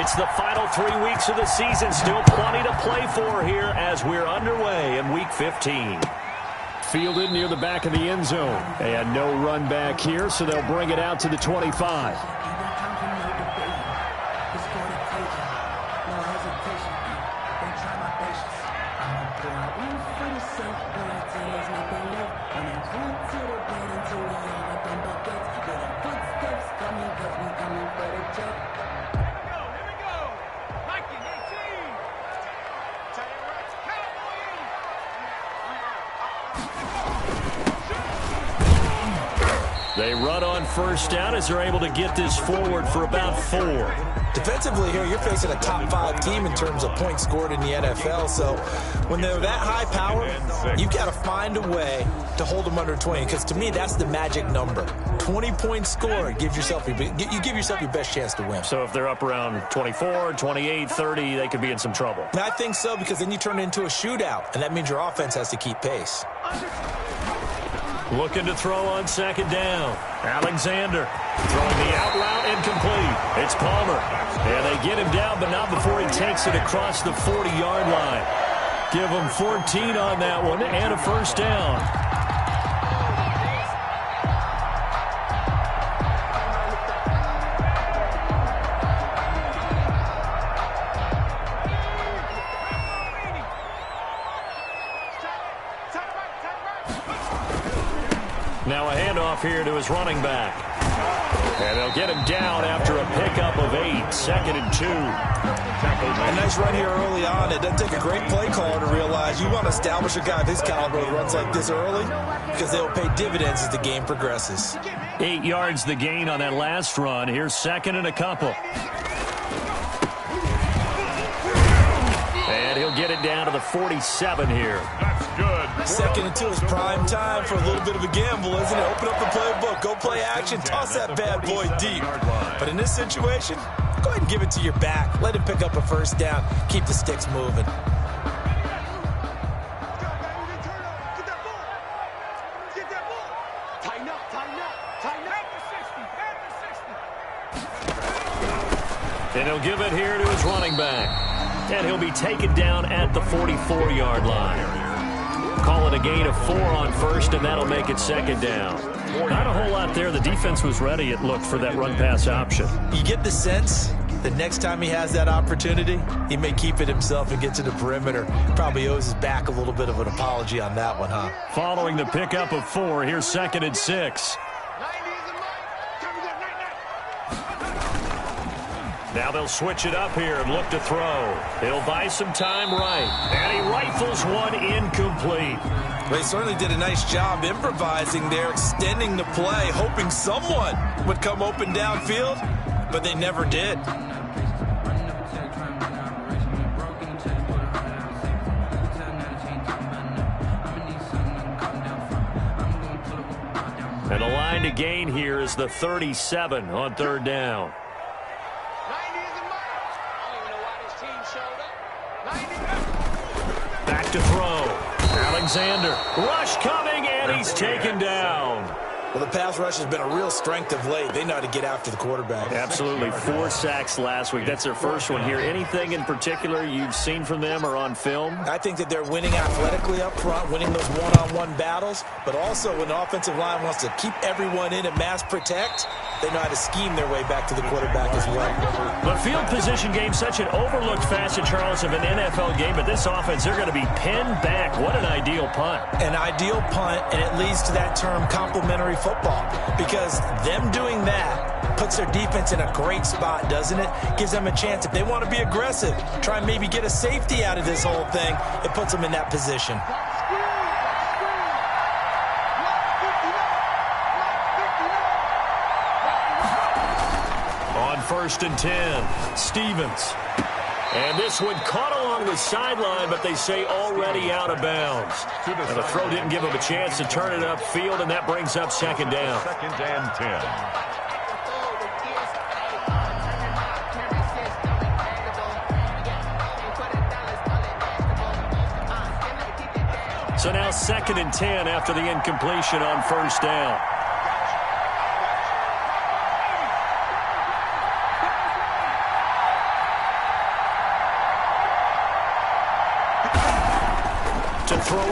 It's the final 3 weeks of the season. Still plenty to play for here as we're underway in Week 15. Fielded near the back of the end zone. And no run back here, so they'll bring it out to the 25. They run on first down as they're able to get this forward for about 4. Defensively here, you're facing a top 5 team in terms of points scored in the NFL. So when they're that high power, you've got to find a way to hold them under 20. Because to me, that's the magic number. 20 points scored, you give yourself your best chance to win. So if they're up around 24, 28, 30, they could be in some trouble. And I think so, because then you turn it into a shootout, and that means your offense has to keep pace. Looking to throw on second down. Alexander throwing the out route incomplete. It's Palmer. And they get him down, but not before he takes it across the 40-yard line. Give him 14 on that one and a first down. Now a handoff here to his running back. And they'll get him down after a pickup of 8. 2nd and 2. A nice run here early on. It doesn't take a great play caller to realize you want to establish a guy of his caliber who runs like this early, because they'll pay dividends as the game progresses. 8 yards the gain on that last run. Here's 2nd and a couple. And he'll get it down to the 47 here. That's good. 2nd and 2 is prime time for a little bit of a gamble, isn't it? Open up the playbook, go play action, toss that bad boy deep. But in this situation, go ahead and give it to your back. Let him pick up a first down. Keep the sticks moving. And he'll give it here to his running back. And he'll be taken down at the 44-yard line. Call it a gain of 4 on first, and that'll make it 2nd down. Not a whole lot there. The defense was ready, it looked, for that run-pass option. You get the sense the next time he has that opportunity, he may keep it himself and get to the perimeter. Probably owes his back a little bit of an apology on that one, huh? Following the pickup of 4, here's 2nd and 6. Now they'll switch it up here and look to throw. He'll buy some time right. And he rifles one incomplete. They certainly did a nice job improvising there, extending the play, hoping someone would come open downfield, but they never did. And the line to gain here is the 37 on 3rd down. Back to throw. Alexander. Rush coming, and he's taken down. Well, the pass rush has been a real strength of late. They know how to get after the quarterback. Absolutely. 4 sacks last week. That's their first one here. Anything in particular you've seen from them or on film? I think that they're winning athletically up front, winning those one-on-one battles, but also when the offensive line wants to keep everyone in and mass protect, they know how to scheme their way back to the quarterback as well. The field position game, such an overlooked facet, Charles, of an NFL game, but this offense, they're going to be pinned back. What an ideal punt. An ideal punt, and it leads to that term complementary football, because them doing that puts their defense in a great spot, doesn't it? Gives them a chance, if they want to be aggressive, try and maybe get a safety out of this whole thing, it puts them in that position. On 1st and 10, Stevens. And this one caught along the sideline, but they say already out of bounds. And the throw didn't give him a chance to turn it upfield, and that brings up 2nd down. 2nd and 10. So now 2nd and 10 after the incompletion on 1st down.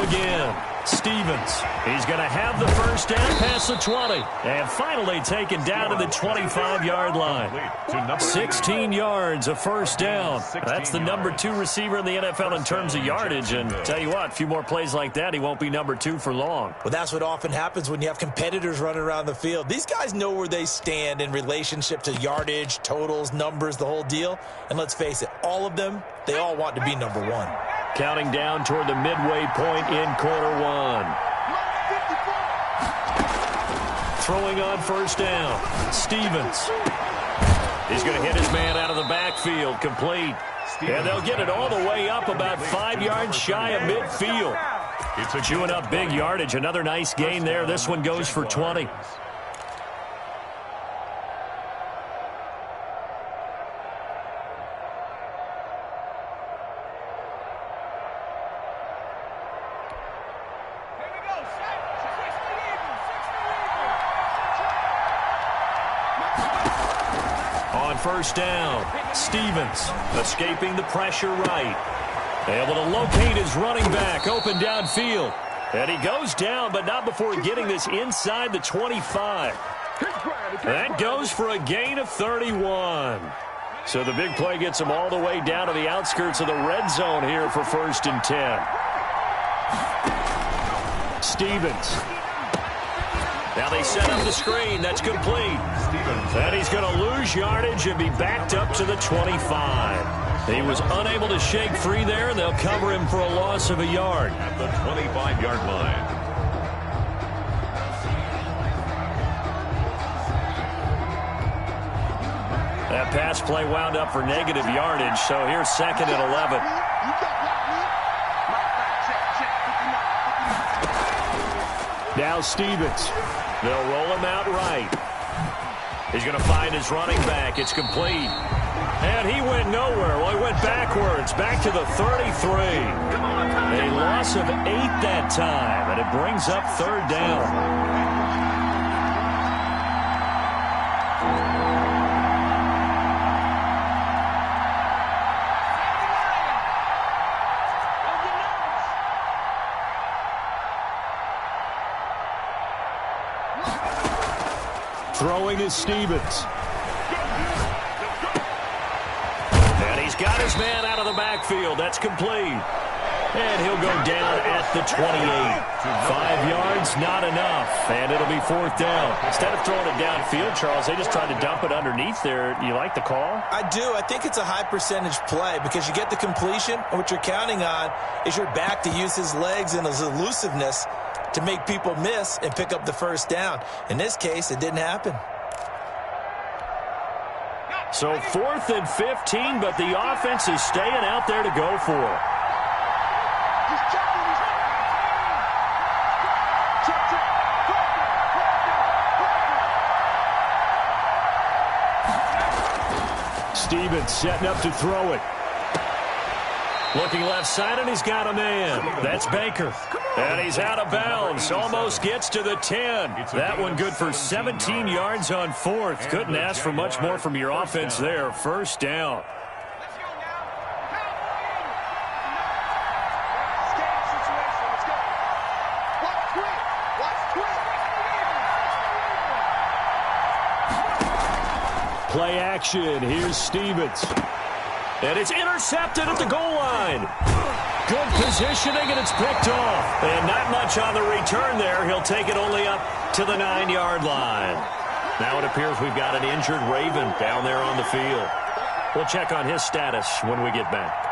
again. Stevens. He's going to have the first down past the 20. And finally taken down to the 25-yard line. 16 yards, a first down. That's the number 2 receiver in the NFL in terms of yardage. And tell you what, a few more plays like that, he won't be number 2 for long. Well, that's what often happens when you have competitors running around the field. These guys know where they stand in relationship to yardage, totals, numbers, the whole deal. And let's face it, all of them, they all want to be number 1. Counting down toward the midway point in quarter 1. Throwing on first down. Stevens. He's going to hit his man out of the backfield. Complete. And they'll get it all the way up about 5 yards shy of midfield. Chewing up big yardage. Another nice gain there. This one goes for 20. First down. Stevens escaping the pressure right. Able to locate his running back open downfield. And he goes down, but not before getting this inside the 25. That goes for a gain of 31. So the big play gets him all the way down to the outskirts of the red zone here for 1st and 10. Stevens. Now they set up the screen. That's complete. And he's going to lose yardage and be backed up to the 25. He was unable to shake free there, and they'll cover him for a loss of a yard. At the 25-yard line. That pass play wound up for negative yardage, so here's 2nd and 11. Now Stevens. They'll roll him out right. He's going to find his running back. It's complete. And he went nowhere. Well, he went backwards, back to the 33. A loss of 8 that time, and it brings up 3rd down. Throwing is Stevens. And he's got his man out of the backfield. That's complete. And he'll go down at the 28. 5 yards, not enough. And it'll be 4th down. Instead of throwing it downfield, Charles, they just tried to dump it underneath there. You like the call? I do. I think it's a high percentage play because you get the completion, and what you're counting on is your back to use his legs and his elusiveness to make people miss and pick up the first down. In this case, it didn't happen. So 4th and 15, but the offense is staying out there to go for it. Stevens setting up to throw it. Looking left side, and he's got a man. That's Baker. And he's out of bounds. Almost gets to the 10. That one good for 17 yards on 4th. Couldn't ask for much more from your offense there. 1st down. Play action. Here's Stevens. And it's intercepted at the goal line. Good positioning, and it's picked off. And not much on the return there. He'll take it only up to the 9-yard line. Now it appears we've got an injured Raven down there on the field. We'll check on his status when we get back.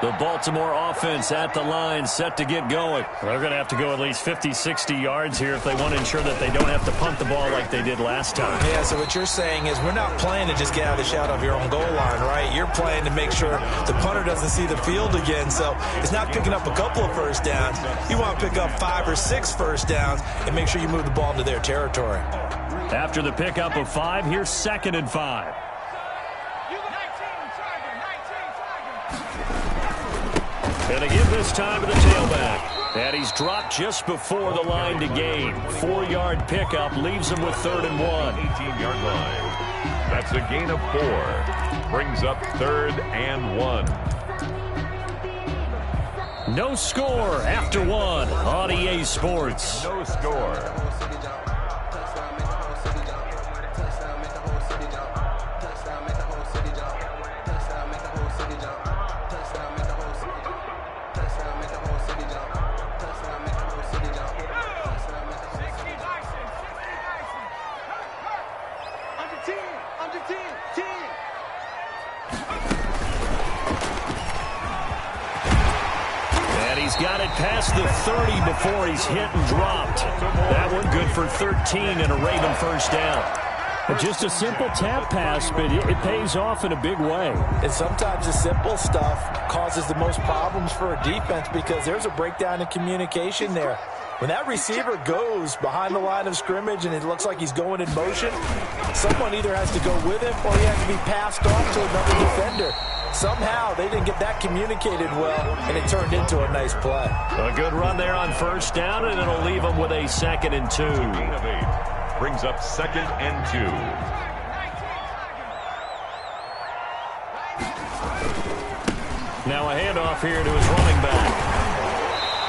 The Baltimore offense at the line, set to get going. They're going to have to go at least 50, 60 yards here if they want to ensure that they don't have to punt the ball like they did last time. Yeah, so what you're saying is we're not playing to just get out of the shadow of your own goal line, right? You're playing to make sure the punter doesn't see the field again. So it's not picking up a couple of first downs. You want to pick up 5 or 6 first downs and make sure you move the ball into their territory. After the pickup of 5, here's 2nd and 5. And they give this time to the tailback. And he's dropped just before the line to gain. 4-yard pickup leaves him with 3rd and 1. 18-yard line. That's a gain of 4. Brings up 3rd and 1. No score after one on EA Sports. No score. And he's got it past the 30 before he's hit and dropped. That one good for 13 and a Raven first down. Just a simple tap pass, but it pays off in a big way. And sometimes the simple stuff causes the most problems for a defense because there's a breakdown in communication there. When that receiver goes behind the line of scrimmage and it looks like he's going in motion, someone either has to go with him or he has to be passed off to another defender. Somehow they didn't get that communicated well, and it turned into a nice play. A good run there on first down, and it'll leave them with a 2nd and 2. Gain of 8 brings up 2nd and 2. Now a handoff here to his running back.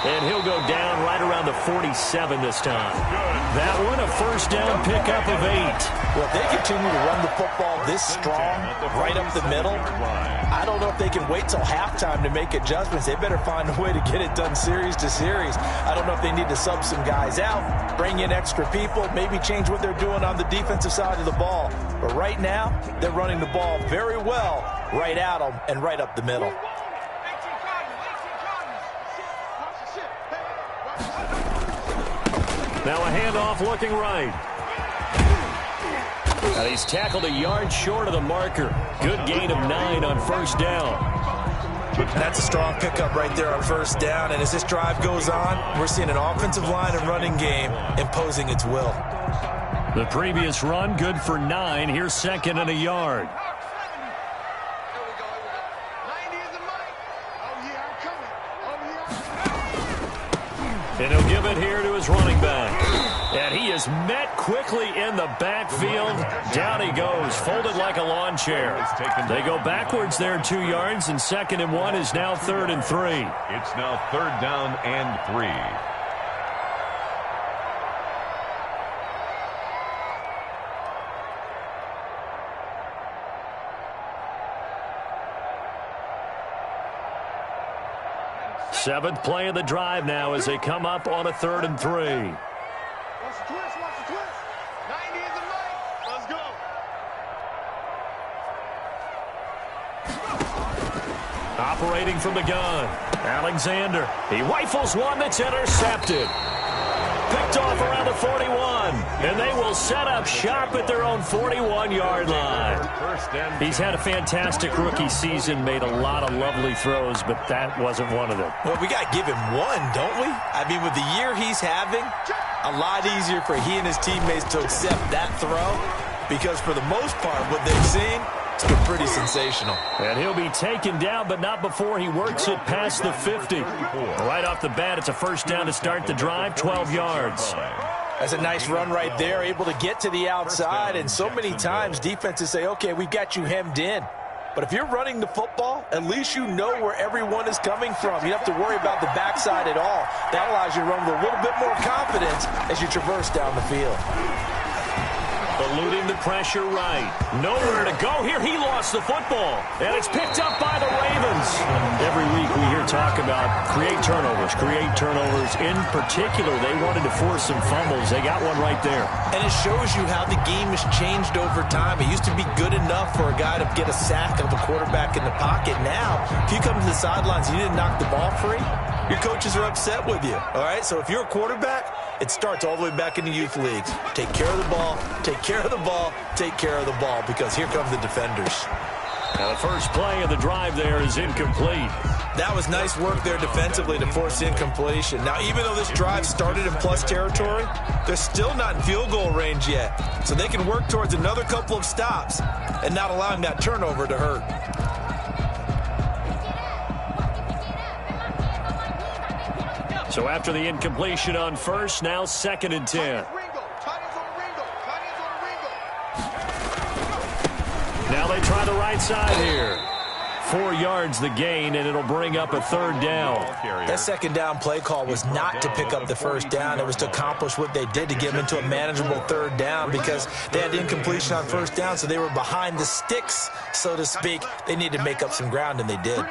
And he'll go down right around the 47 this time. That one, a first down pickup of 8. Well, if they continue to run the football this strong, right up the middle, I don't know if they can wait till halftime to make adjustments. They better find a way to get it done series to series. I don't know if they need to sub some guys out, bring in extra people, maybe change what they're doing on the defensive side of the ball. But right now, they're running the ball very well right at them and right up the middle. Now a handoff looking right. And he's tackled a yard short of the marker. Good gain of 9 on first down. That's a strong pickup right there on first down. And as this drive goes on, we're seeing an offensive line and running game imposing its will. The previous run, good for 9. Here's 2nd and a yard. And he'll give it here to his running back. And he is met quickly in the backfield. Down he goes, folded like a lawn chair. They go backwards there 2 yards, and 2nd and 1 is now 3rd and 3. It's now 3rd down and 3. Seventh play of the drive now as they come up on a 3rd and 3. Watch the twist, watch the twist. 90 is the right. Let's go. Operating from the gun, Alexander. He rifles one that's intercepted. Picked off around the 41, and they will set up shop at their own 41-yard line. He's had a fantastic rookie season, made a lot of lovely throws, but that wasn't one of them. Well, we got to give him one, don't we? I mean, with the year he's having, a lot easier for he and his teammates to accept that throw because for the most part, what they've seen, it's been pretty sensational. And he'll be taken down, but not before he works it past the 50. Right off the bat, it's a first down to start the drive, 12 yards. That's a nice run right there, able to get to the outside, and so many times defenses say, okay, we've got you hemmed in. But if you're running the football, at least you know where everyone is coming from. You don't have to worry about the backside at all. That allows you to run with a little bit more confidence as you traverse down the field. Eluding the pressure right. Nowhere to go here. He lost the football. And it's picked up by the Ravens. Every week we hear talk about create turnovers. In particular, they wanted to force some fumbles. They got one right there. And it shows you how the game has changed over time. It used to be good enough for a guy to get a sack of a quarterback in the pocket. Now, if you come to the sidelines and you didn't knock the ball free, your coaches are upset with you. All right? So if you're a quarterback, it starts all the way back in the youth leagues. Take care of the ball, take care of the ball, take care of the ball, because here come the defenders. Now the first play of the drive there is incomplete. That was nice work there defensively to force incompletion. Now, even though this drive started in plus territory, they're still not in field goal range yet. So they can work towards another couple of stops and not allowing that turnover to hurt. So after the incompletion on first, now 2nd and 10. Now they try the right side here. 4 yards the gain, and it'll bring up a third down. That second down play call was not to pick up the first down. It was to accomplish what they did, to get them into a manageable third down, because they had incompletion on first down, so they were behind the sticks, so to speak. They needed to make up some ground, and they did.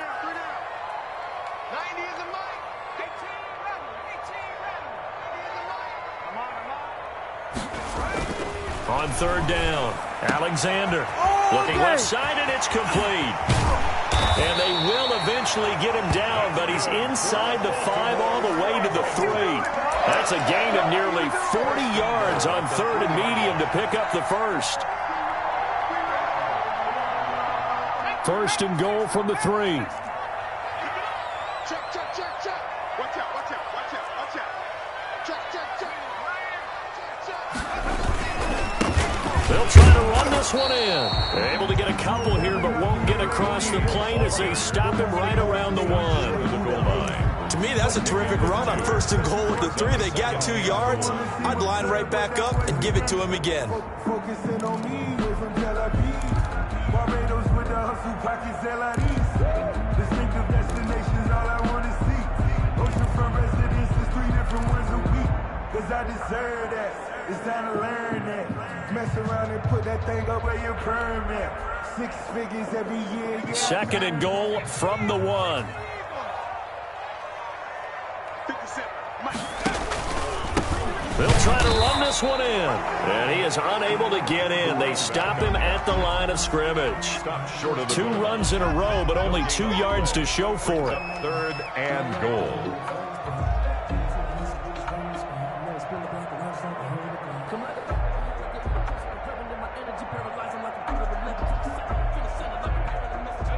On third down, Alexander looking left side, and it's complete. And they will eventually get him down, but he's inside the 5 all the way to the 3. That's a gain of nearly 40 yards on third and medium to pick up the first. First and goal from the 3. Check, check, check, check. Watch out, watch out, watch out, watch out. Check, check, check. They'll try to run this one in. They're able to get a couple here, but won't get across the plane as they stop him right around the 1. To me, that's a terrific run on first and goal with the 3. They got 2 yards. I'd line right back up and give it to him again. Focusing on me, way from Tel Aviv. Barbados with the hustle pockets, distinctive destinations, all I want to see. Oceanfront residences, 3 different ones a week. Cause I deserve that. It's time to learn that. Mess around and put that thing up where your permit. 6 figures every year. Yeah. Second and goal from the 1. They'll try to run this one in, and he is unable to get in. They stop him at the line of scrimmage. 2 runs in a row, but only 2 yards to show for it. Third and goal.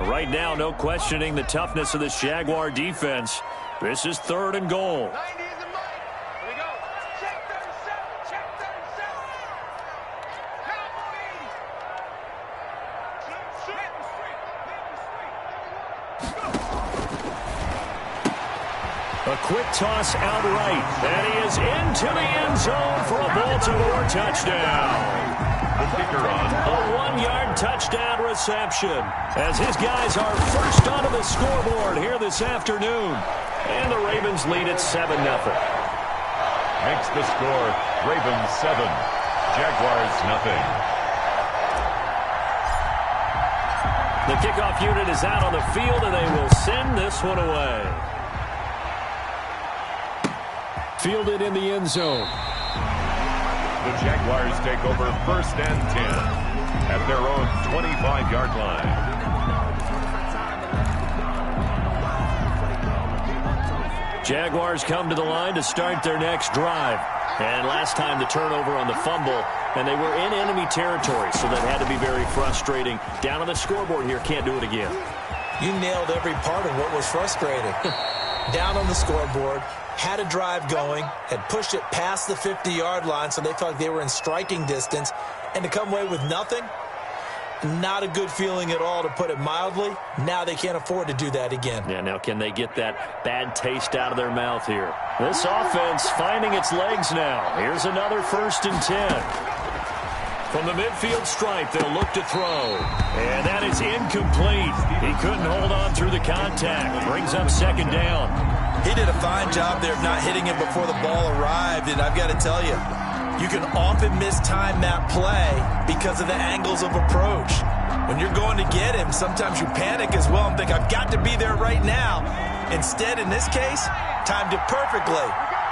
Right now, no questioning the toughness of this Jaguar defense. This is third and goal. 90 is the mic. Here we go. Check 37. Check 37. Cowboys. A quick toss out right, and he is into the end zone for a Baltimore touchdown. A 1-yard touchdown reception as his guys are first onto the scoreboard here this afternoon. And the Ravens lead at 7-0. Makes the score Ravens 7, Jaguars nothing. The kickoff unit is out on the field, and they will send this one away. Fielded in the end zone. The Jaguars take over first and 10 at their own 25-yard line. Jaguars come to the line to start their next drive. And last time the turnover on the fumble, and they were in enemy territory, so that had to be very frustrating. Down on the scoreboard here, can't do it again. You nailed every part of what was frustrating. Down on the scoreboard, had a drive going, had pushed it past the 50-yard line, so they felt like they were in striking distance, and to come away with nothing, not a good feeling at all, to put it mildly. Now they can't afford to do that again. Yeah, now can they get that bad taste out of their mouth here? This offense finding its legs now. Here's another first and 10. From the midfield stripe, they'll look to throw. And that is incomplete. He couldn't hold on through the contact. Brings up second down. He did a fine job there of not hitting it before the ball arrived, and I've got to tell you, you can often mistime that play because of the angles of approach. When you're going to get him, sometimes you panic as well and think, I've got to be there right now. Instead, in this case, timed it perfectly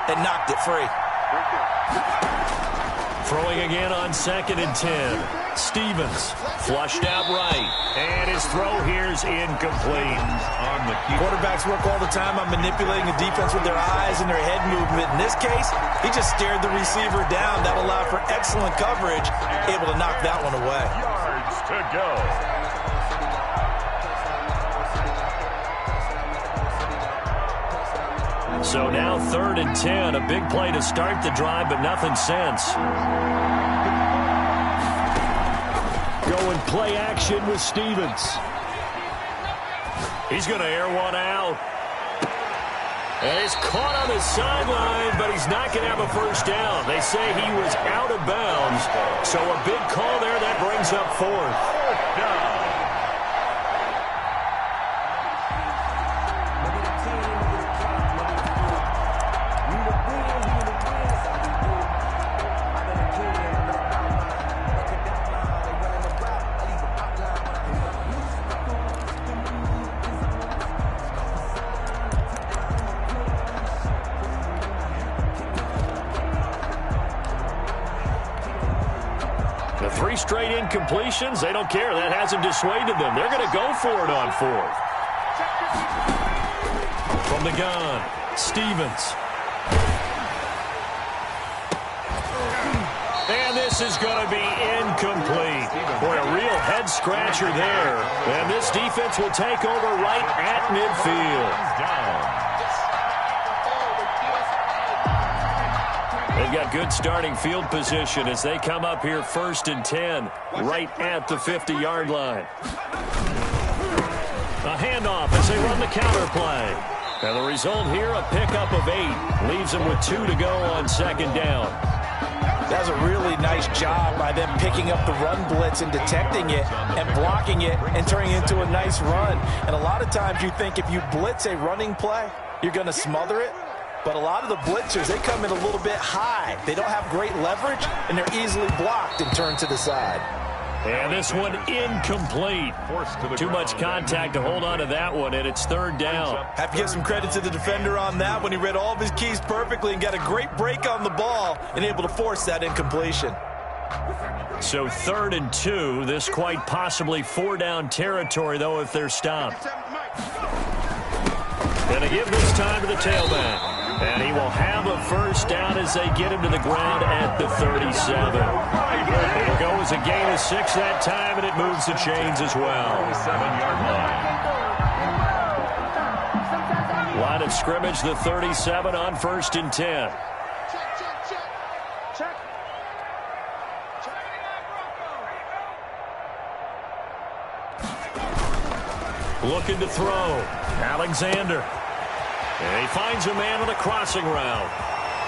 and knocked it free. Throwing again on second and 10. Stevens flushed out right. And his throw here's incomplete. On the Quarterbacks work all the time on manipulating the defense with their eyes and their head movement. In this case, he just stared the receiver down. That allowed for excellent coverage, able to knock that one away. yards to go. So now third and 10. A big play to start the drive, but nothing since. Going play action with Stevens. He's going to air one out. And he's caught on the sideline, but he's not going to have a first down. They say he was out of bounds. So a big call there that brings up fourth. Fourth down. 3 straight incompletions. They don't care. That hasn't dissuaded them. They're going to go for it on 4th. From the gun, Stevens. And this is going to be incomplete. Boy, a real head-scratcher there. And this defense will take over right at midfield. They've got good starting field position as they come up here 1st and 10, right at the 50-yard line. A handoff as they run the counter play. And the result here, a pickup of 8. Leaves them with 2 to go on 2nd down. That was a really nice job by them picking up the run blitz and detecting it and blocking it and turning it into a nice run. And a lot of times you think if you blitz a running play, you're going to smother it. But a lot of the blitzers, they come in a little bit high. They don't have great leverage, and they're easily blocked and turned to the side. And this one incomplete. Too much contact to hold on to that one, and it's 3rd down. Have to give some credit to the defender on that when he read all of his keys perfectly and got a great break on the ball and able to force that incompletion. So 3rd and 2. This quite possibly 4-down territory, though, if they're stopped. Going to give this time to the tailback. And he will have a 1st down as they get him to the ground at the 37. It'll go as a gain of 6 that time, and it moves the chains as well. 7-yard line. Line of scrimmage, the 37 on 1st and 10. Looking to throw. Alexander. And he finds a man on the crossing route.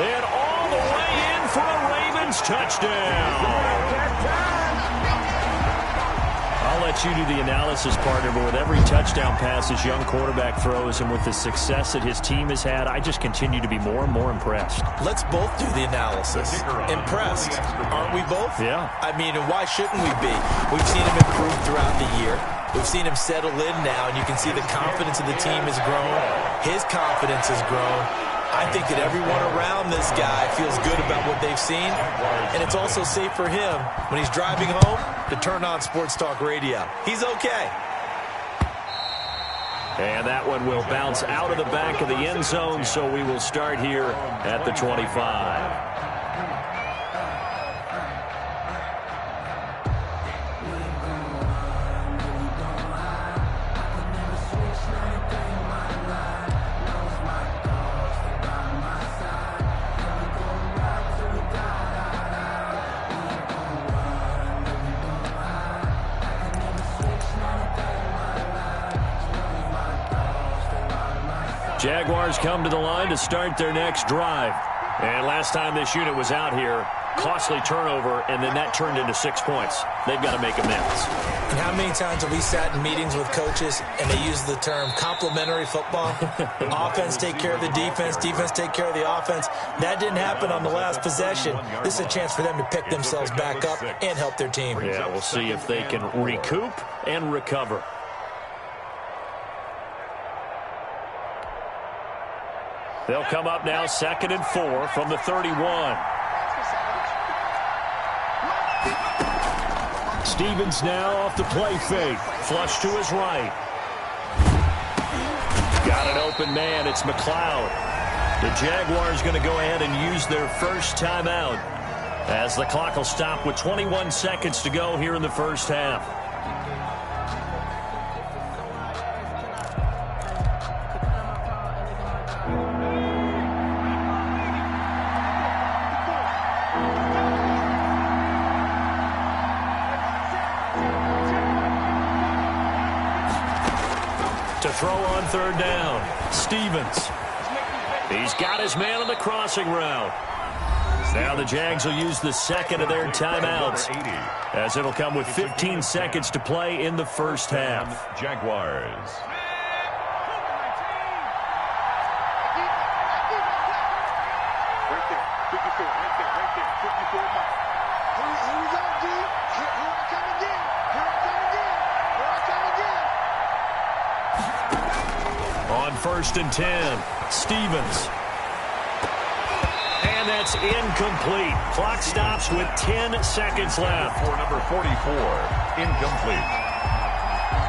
And all the way in for a Ravens touchdown. I'll let you do the analysis, partner, but with every touchdown pass his young quarterback throws and with the success that his team has had, I just continue to be more and more impressed. Let's both do the analysis. Impressed. Aren't we both? Yeah. I mean, and why shouldn't we be? We've seen him improve throughout the year. We've seen him settle in now, and you can see the confidence of the team has grown. His confidence has grown. I think that everyone around this guy feels good about what they've seen, and it's also safe for him when he's driving home to turn on Sports Talk Radio. He's okay. And that one will bounce out of the back of the end zone, so we will start here at the 25. Jaguars come to the line to start their next drive. And last time this unit was out here, costly turnover, and then that turned into 6 points. They've got to make amends. And how many times have we sat in meetings with coaches and they use the term complementary football? Offense take care of the defense, defense take care of the offense. That didn't happen on the last possession. This is a chance for them to pick themselves back up and help their team. Yeah, we'll see if they can recoup and recover. They'll come up now 2nd and 4 from the 31. Stevens now off the play fake. Flush to his right. Got an open man. It's McLeod. The Jaguars going to go ahead and use their first timeout as the clock will stop with 21 seconds to go here in the first half. To throw on 3rd down, Stevens. He's got his man on the crossing route. Now the Jags will use the second of their timeouts as it'll come with 15 seconds to play in the first half. Jaguars. On 1st and 10, Stevens. And that's incomplete. Clock stops with 10 seconds left. For number 44, incomplete.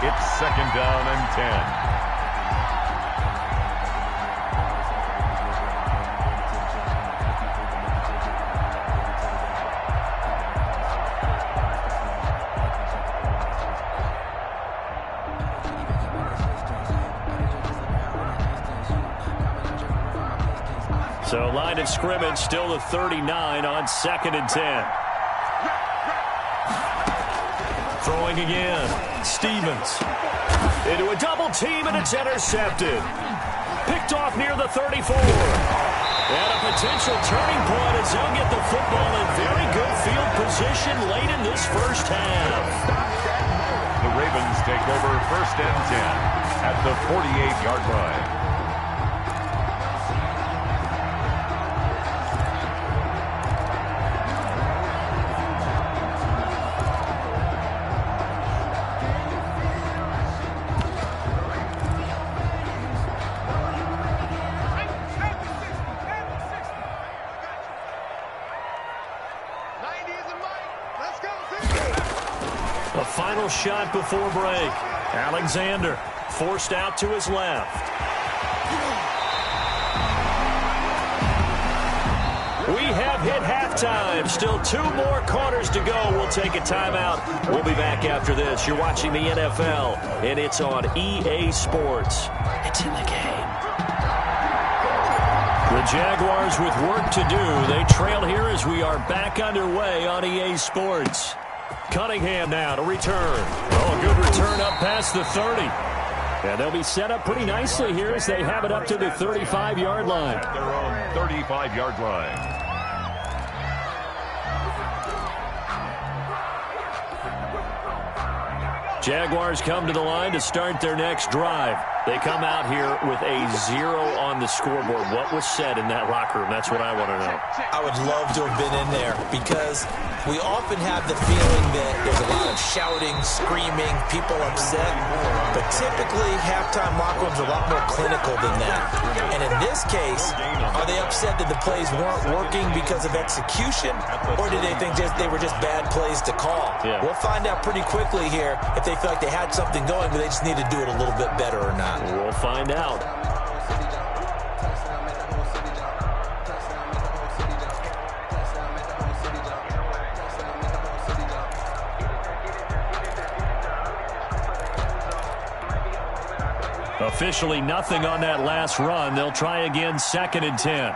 It's second down and 10. So line of scrimmage still the 39 on second and 10. Throwing again. Stevens. Into a double team, and it's intercepted. Picked off near the 34. And a potential turning point as they'll get the football in very good field position late in this first half. The Ravens take over first and 10 at the 48-yard line. A final shot before break. Alexander forced out to his left. We have hit halftime. Still 2 more quarters to go. We'll take a timeout. We'll be back after this. You're watching the NFL, and it's on EA Sports. It's in the game. The Jaguars with work to do. They trail here as we are back underway on EA Sports. Cunningham now to return. Oh, a good return up past the 30. And they'll be set up pretty nicely here as they have it up to the 35-yard line. At their own 35-yard line. Jaguars come to the line to start their next drive. They come out here with a 0 on the scoreboard. What was said in that locker room? That's what I want to know. I would love to have been in there because we often have the feeling that there's a lot of shouting, screaming, people upset. But typically, halftime locker rooms are a lot more clinical than that. And in this case, are they upset that the plays weren't working because of execution? Or did they think they were just bad plays to call? Yeah. We'll find out pretty quickly here if they feel like they had something going, but they just need to do it a little bit better or not. We'll find out. Officially nothing on that last run. They'll try again, second and 10.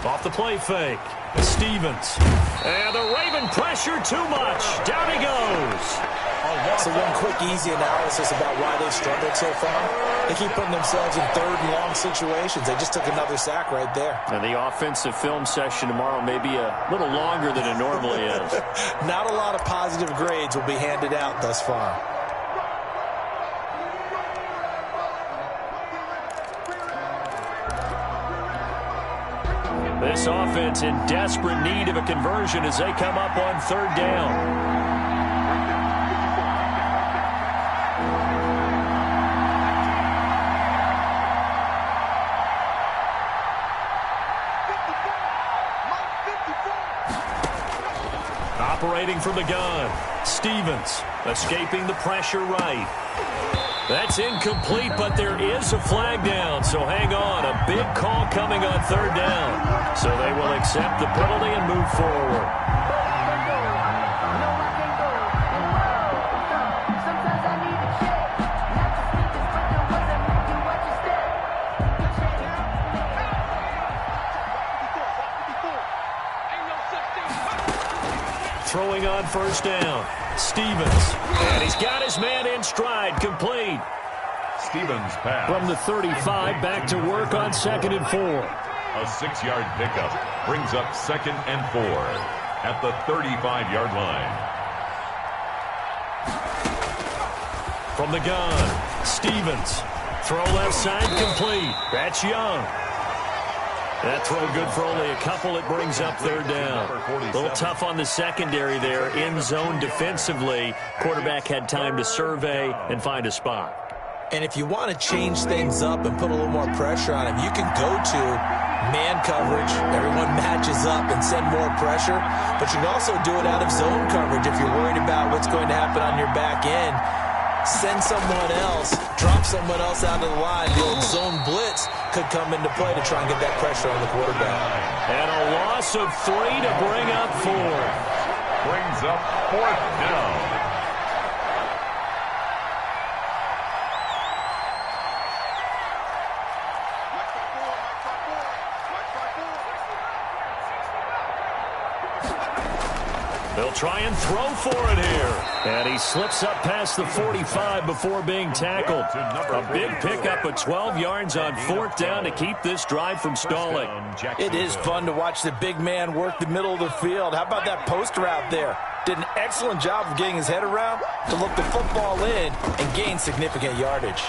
Off the play fake. Stevens. And the Raven pressure too much. Down he goes. So one quick, easy analysis about why they've struggled so far. They keep putting themselves in third and long situations. They just took another sack right there. And the offensive film session tomorrow may be a little longer than it normally is. Not a lot of positive grades will be handed out thus far. This offense in desperate need of a conversion as they come up on third down. Operating from the gun. Stevens escaping the pressure right. That's incomplete, but there is a flag down, so hang on. A big call coming on third down. So they will accept the penalty and move forward. Throwing on first down. Stevens. And he's got his man in stride. Complete. Stevens pass. From the 35 back to work on second and 4. A 6-yard pickup brings up second and 4 at the 35-yard line. From the gun. Stevens. Throw left side complete. That's Young. That throw good for only a couple. It brings up third down. A little tough on the secondary there. In zone defensively. Quarterback had time to survey and find a spot. And if you want to change things up and put a little more pressure on him, you can go to man coverage. Everyone matches up and send more pressure. But you can also do it out of zone coverage if you're worried about what's going to happen on your back end. Send someone else, drop someone else out of the line. The old zone blitz could come into play to try and get that pressure on the quarterback. And a loss of 3 to bring up 4. Brings up 4th down. They'll try and throw for it here. And he slips up past the 45 before being tackled. A big pickup of 12 yards on 4th down to keep this drive from stalling. It is fun to watch the big man work the middle of the field. How about that post route there? Did an excellent job of getting his head around to look the football in and gain significant yardage.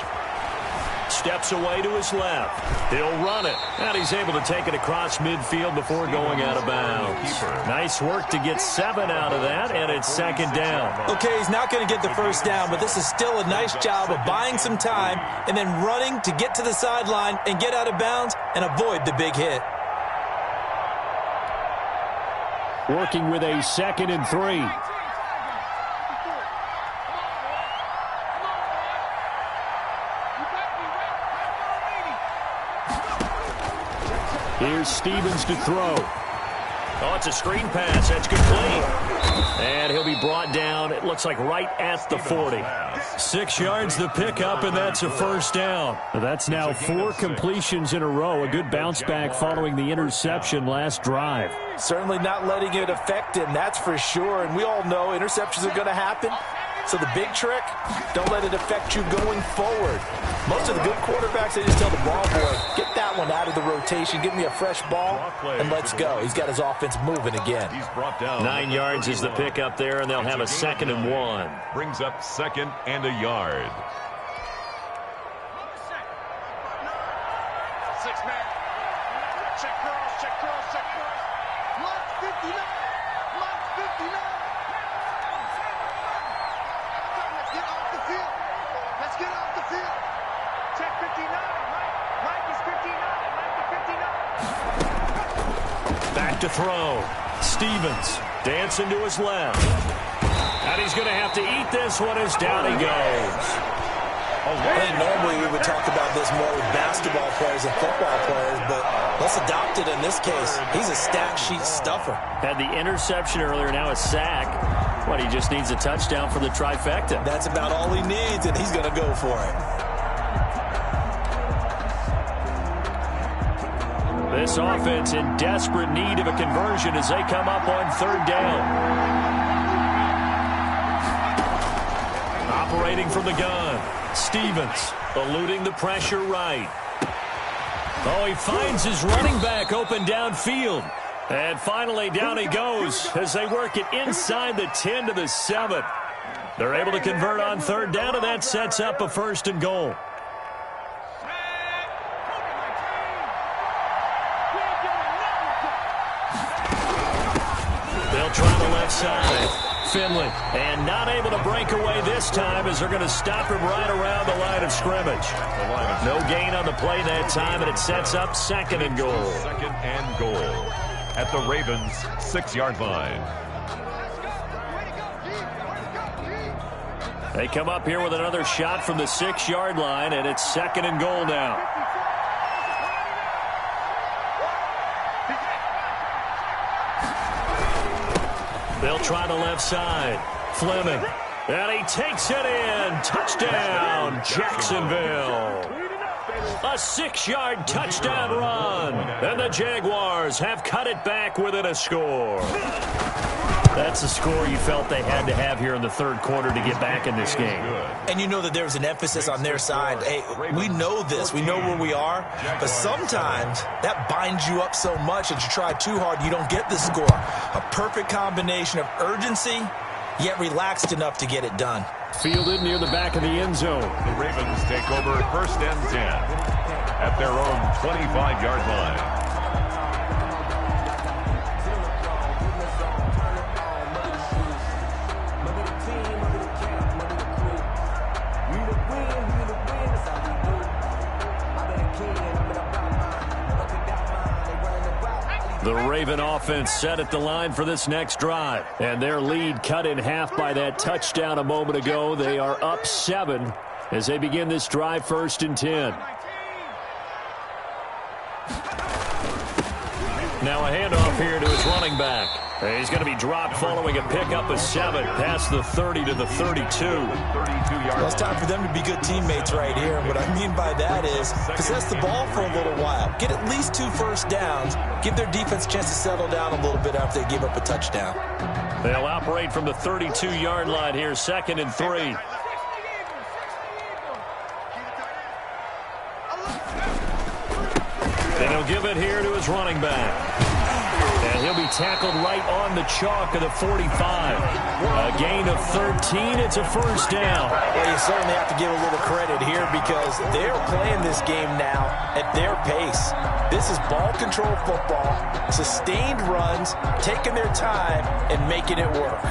Steps away to his left. He'll run it. And he's able to take it across midfield before going out of bounds. Nice work to get 7 out of that, and it's 2nd down. Okay, he's not going to get the first down, but this is still a nice job of buying some time and then running to get to the sideline and get out of bounds and avoid the big hit. Working with a 2nd and 3. Here's Stevens to throw. Oh, it's a screen pass. That's complete. And he'll be brought down, it looks like right at the 40. 6 yards the pickup, and that's a first down. That's now 4 completions in a row. A good bounce back following the interception last drive. Certainly not letting it affect him, that's for sure. And we all know interceptions are going to happen. So the big trick, don't let it affect you going forward. Most of the good quarterbacks, they just tell the ball boy, get that one out of the rotation, give me a fresh ball, and let's go. He's got his offense moving again. He's brought down 9 yards is the pickup there, and they'll have a 2nd and 1. Brings up 2nd and a yard. 6-man. Check cross, check cross, check cross. Lock 59. Lock 59. Let's get off the field. Let's get off the field. Check 59. Mike is 59. Mike is 59. Back to throw. Stevens dancing to his left. And he's going to have to eat this one as down he goes. I think normally we would talk about this more with basketball players and football players, but let's adopt it in this case. He's a stat sheet stuffer. Had the interception earlier, now a sack. What, he just needs a touchdown for the trifecta. That's about all he needs, and he's going to go for it. This offense in desperate need of a conversion as they come up on 3rd down. Operating from the gun. Stevens eluding the pressure right. Oh, he finds his running back open downfield. And finally down he goes as they work it inside the 10 to the 7. They're able to convert on 3rd down, and that sets up a 1st and goal. They'll try the left side. Finley, and not able to break away this time as they're going to stop him right around the line of scrimmage. No gain on the play that time, and it sets up 2nd and goal. 2nd and goal at the Ravens' 6-yard line. They come up here with another shot from the 6-yard line, and it's 2nd and goal now. They'll try the left side. Fleming. And he takes it in. Touchdown, Jacksonville. A 6-yard touchdown run. And the Jaguars have cut it back within a score. That's a score you felt they had to have here in the 3rd quarter to get back in this game. And you know that there was an emphasis on their side. Hey, we know this. We know where we are. But sometimes that binds you up so much that you try too hard, you don't get the score. A perfect combination of urgency, yet relaxed enough to get it done. Fielded near the back of the end zone. The Ravens take over 1st and 10 at their own 25-yard line. The Raven offense set at the line for this next drive. And their lead cut in half by that touchdown a moment ago. They are up 7 as they begin this drive, 1st and 10. Now a handoff here to his running back. He's going to be dropped following a pickup of 7 past the 30 to the 32. Well, it's time for them to be good teammates right here. What I mean by that is possess the ball for a little while. Get at least 2 first downs. Give their defense a chance to settle down a little bit after they give up a touchdown. They'll operate from the 32-yard line here, 2nd and 3. And he'll give it here to his running back. And he'll be tackled right on the chalk of the 45. A gain of 13. It's a 1st down. Well, you certainly have to give a little credit here because they're playing this game now at their pace. This is ball control football, sustained runs, taking their time, and making it work.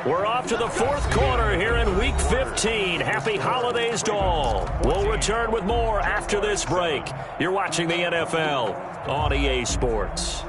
We're off to the 4th quarter here in Week 15. Happy holidays to all. We'll return with more after this break. You're watching the NFL on EA Sports.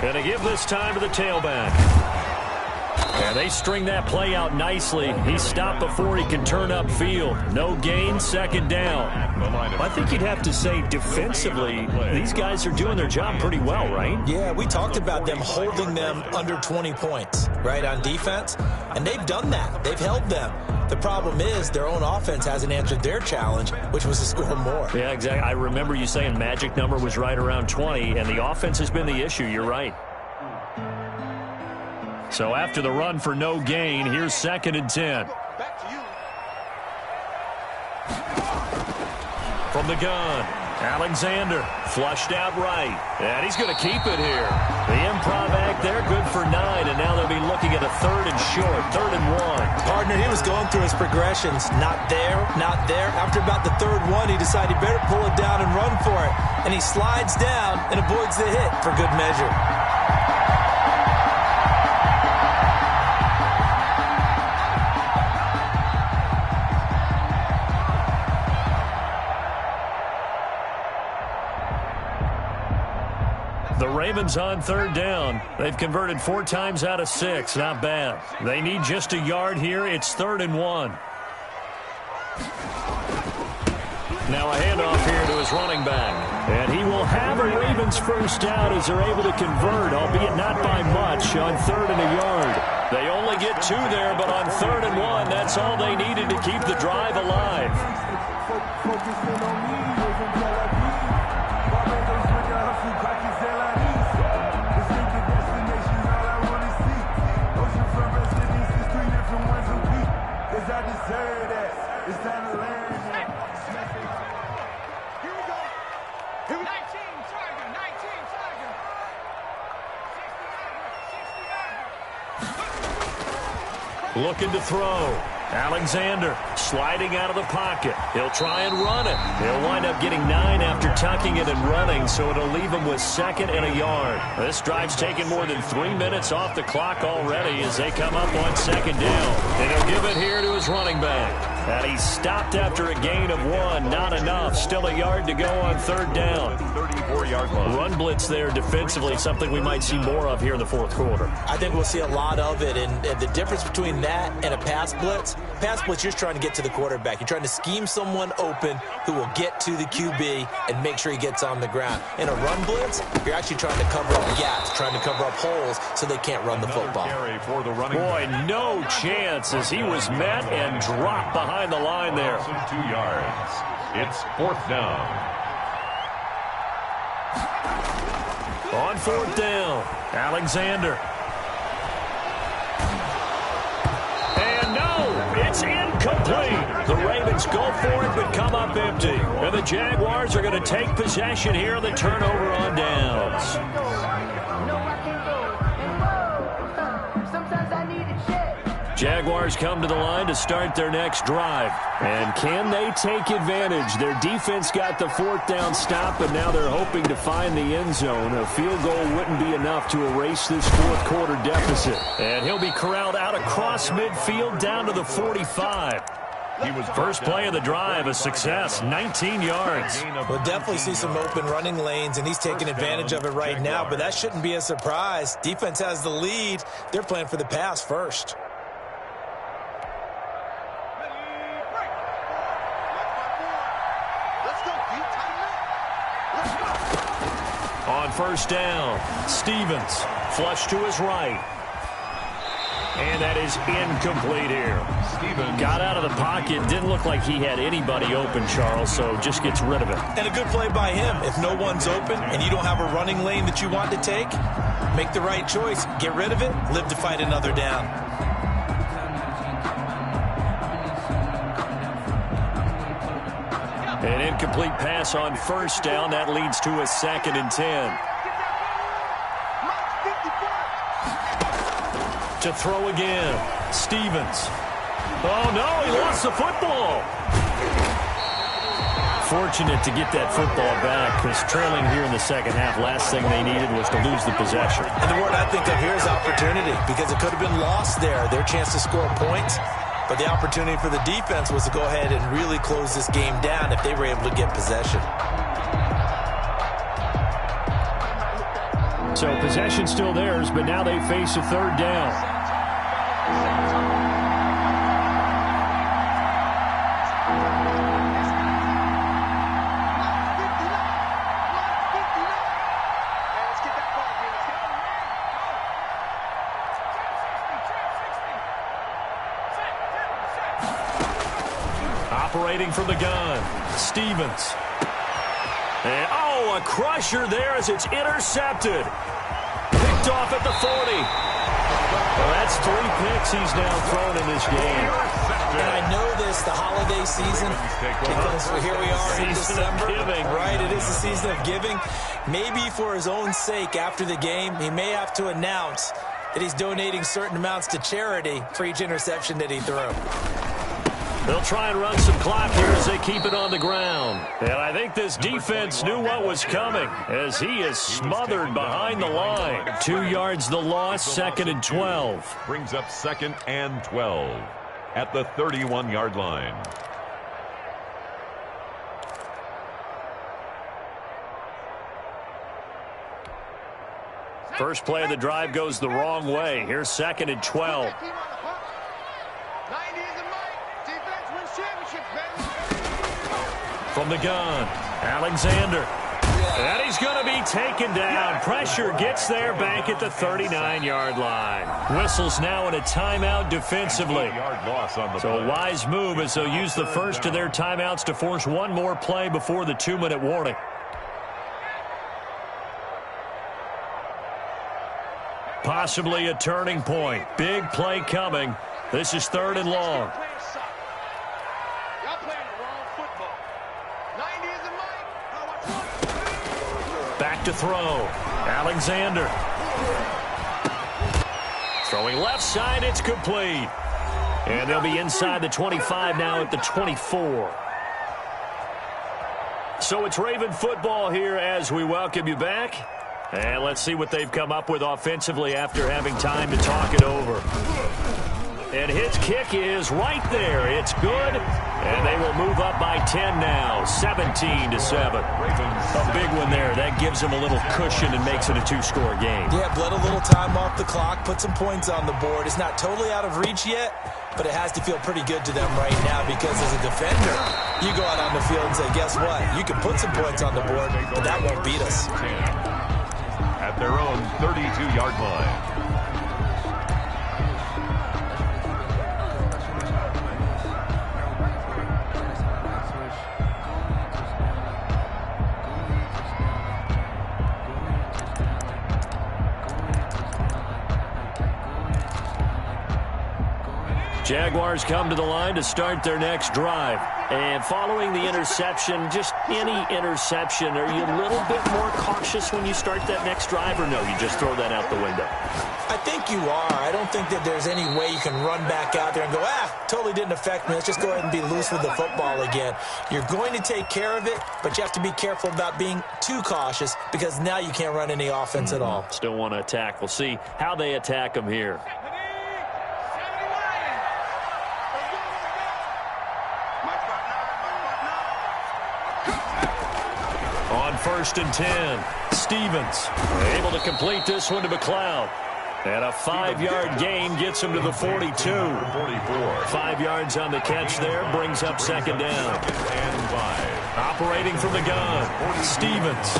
And to give this time to the tailback. And they string that play out nicely. He's stopped before he can turn upfield. No gain, 2nd down. I think you'd have to say defensively, these guys are doing their job pretty well, right? Yeah, we talked about them holding them under 20 points, right, on defense. And they've done that. They've held them. The problem is their own offense hasn't answered their challenge, which was to score more. Yeah, exactly. I remember you saying magic number was right around 20, and the offense has been the issue. You're right. So after the run for no gain, here's 2nd and 10. From the gun, Alexander flushed out right, and he's going to keep it here. The improv act there, good for 9, and now they'll be looking at a 3rd and short, 3rd and 1. Partner, he was going through his progressions. Not there, not there. After about the 3rd one, he decided he better pull it down and run for it. And he slides down and avoids the hit for good measure. The Ravens on 3rd down. They've converted 4 times out of 6. Not bad. They need just a yard here. It's 3rd and 1. Now a handoff here to his running back. And he will have a Ravens 1st down as they're able to convert, albeit not by much, on 3rd and a yard. They only get 2 there, but on 3rd and 1, that's all they needed to keep the drive alive. Looking to throw. Alexander sliding out of the pocket. He'll try and run it. He'll wind up getting 9 after tucking it and running, so it'll leave him with 2nd and a yard. This drive's taken more than 3 minutes off the clock already as they come up on 2nd down. And he'll give it here to his running back. And he stopped after a gain of 1. Not enough. Still a yard to go on 3rd down. 34-yard line. Run blitz there defensively, something we might see more of here in the 4th quarter. I think we'll see a lot of it. And the difference between that and a pass blitz, you're just trying to get to the quarterback. You're trying to scheme someone open who will get to the QB and make sure he gets on the ground. In a run blitz, you're actually trying to cover up gaps, trying to cover up holes so they can't run the football. Boy, no chance as he was met and dropped behind the line there. 2 yards. It's 4th down. On 4th down, Alexander. And no, It's incomplete. The Ravens go for it but come up empty. And the Jaguars are going to take possession here on the turnover on downs. Jaguars come to the line to start their next drive. And can they take advantage? Their defense got the fourth down stop, but now they're hoping to find the end zone. A field goal wouldn't be enough to erase this fourth quarter deficit. And he'll be corralled out across midfield down to the 45. First play of the drive, a success, 19 yards. We'll definitely see some open running lanes, and he's taking advantage of it right now, but that shouldn't be a surprise. Defense has the lead. They're playing for the pass first. On first down, Stevens, flush to his right. And that is incomplete here. Stevens got out of the pocket. Didn't look like he had anybody open, Charles, so just gets rid of it. And a good play by him. If no one's open and you don't have a running lane that you want to take, make the right choice. Get rid of it. Live to fight another down. An incomplete pass on first down. That leads to a 2nd and 10. To throw again. Stevens. Oh, no, he lost the football. Fortunate to get that football back, because trailing here in the second half, last thing they needed was to lose the possession. And the word I think of here is opportunity, because it could have been lost there. Their chance to score points. But the opportunity for the defense was to go ahead and really close this game down if they were able to get possession. So possession still theirs, but now they face a third down. Operating from the gun, Stevens. And, oh, a crusher there as it's intercepted. Picked off at the 40. Well, that's 3 picks he's now thrown in this game. And I know this, the holiday season, because here we are in December. Right, it is the season of giving. Maybe for his own sake after the game, he may have to announce that he's donating certain amounts to charity for each interception that he threw. They'll try and run some clock here as they keep it on the ground. And I think this defense knew what was coming as he is smothered behind the line. 2 yards the loss, 2nd and 12. Brings up 2nd and 12 at the 31-yard line. First play of the drive goes the wrong way. Here's 2nd and 12. From the gun, Alexander. And he's going to be taken down. Pressure gets there back at the 39-yard line. Whistles now in a timeout defensively. So a wise move as they'll use the first of their timeouts to force one more play before the 2-minute warning. Possibly a turning point. Big play coming. This is 3rd and long. Back to throw. Alexander. Throwing left side, it's complete. And they'll be inside the 25 now at the 24. So it's Raven football here as we welcome you back. And let's see what they've come up with offensively after having time to talk it over. And his kick is right there. It's good. And they will move up by 10 now, 17-7. A big one there. That gives them a little cushion and makes it a 2-score game. Yeah, bled a little time off the clock, put some points on the board. It's not totally out of reach yet, but it has to feel pretty good to them right now because as a defender, you go out on the field and say, guess what? You can put some points on the board, but that won't beat us. At their own 32-yard line. Jaguars come to the line to start their next drive. And following the interception, just any interception, are you a little bit more cautious when you start that next drive, or no, you just throw that out the window? I think you are. I don't think that there's any way you can run back out there and go, totally didn't affect me. Let's just go ahead and be loose with the football again. You're going to take care of it, but you have to be careful about being too cautious because now you can't run any offense at all. Still want to attack. We'll see how they attack them here. On 1st and 10, Stevens able to complete this one to McLeod. And a 5-yard gain gets him to the 42. 5 yards on the catch there, brings up second down. Operating from the gun, Stevens.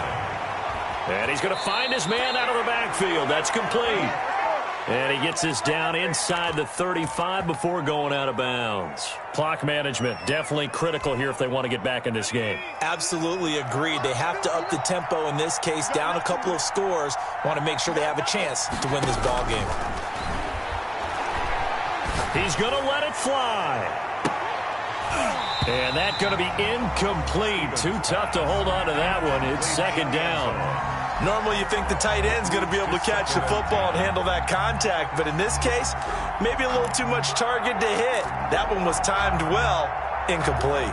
And he's going to find his man out of the backfield. That's complete. And he gets this down inside the 35 before going out of bounds. Clock management, definitely critical here if they want to get back in this game. Absolutely agreed. They have to up the tempo in this case, down a couple of scores. Want to make sure they have a chance to win this ball game. He's going to let it fly. And that's going to be incomplete. Too tough to hold on to that one. It's second down. Normally you think the tight end's going to be able to catch the football and handle that contact, but in this case, maybe a little too much target to hit. That one was timed well, incomplete.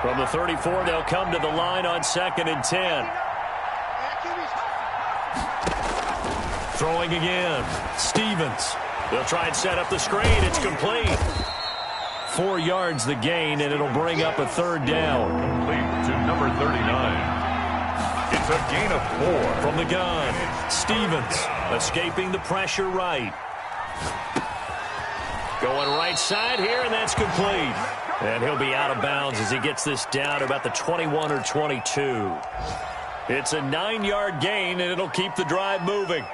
From the 34, they'll come to the line on 2nd and 10. Throwing again, Stevens. They'll try and set up the screen. It's complete. 4 yards the gain, and it'll bring up a third down. Complete to number 39. It's a gain of 4. From the gun, Stevens escaping the pressure right. Going right side here, and that's complete. And he'll be out of bounds as he gets this down to about the 21 or 22. It's a 9-yard gain, and it'll keep the drive moving.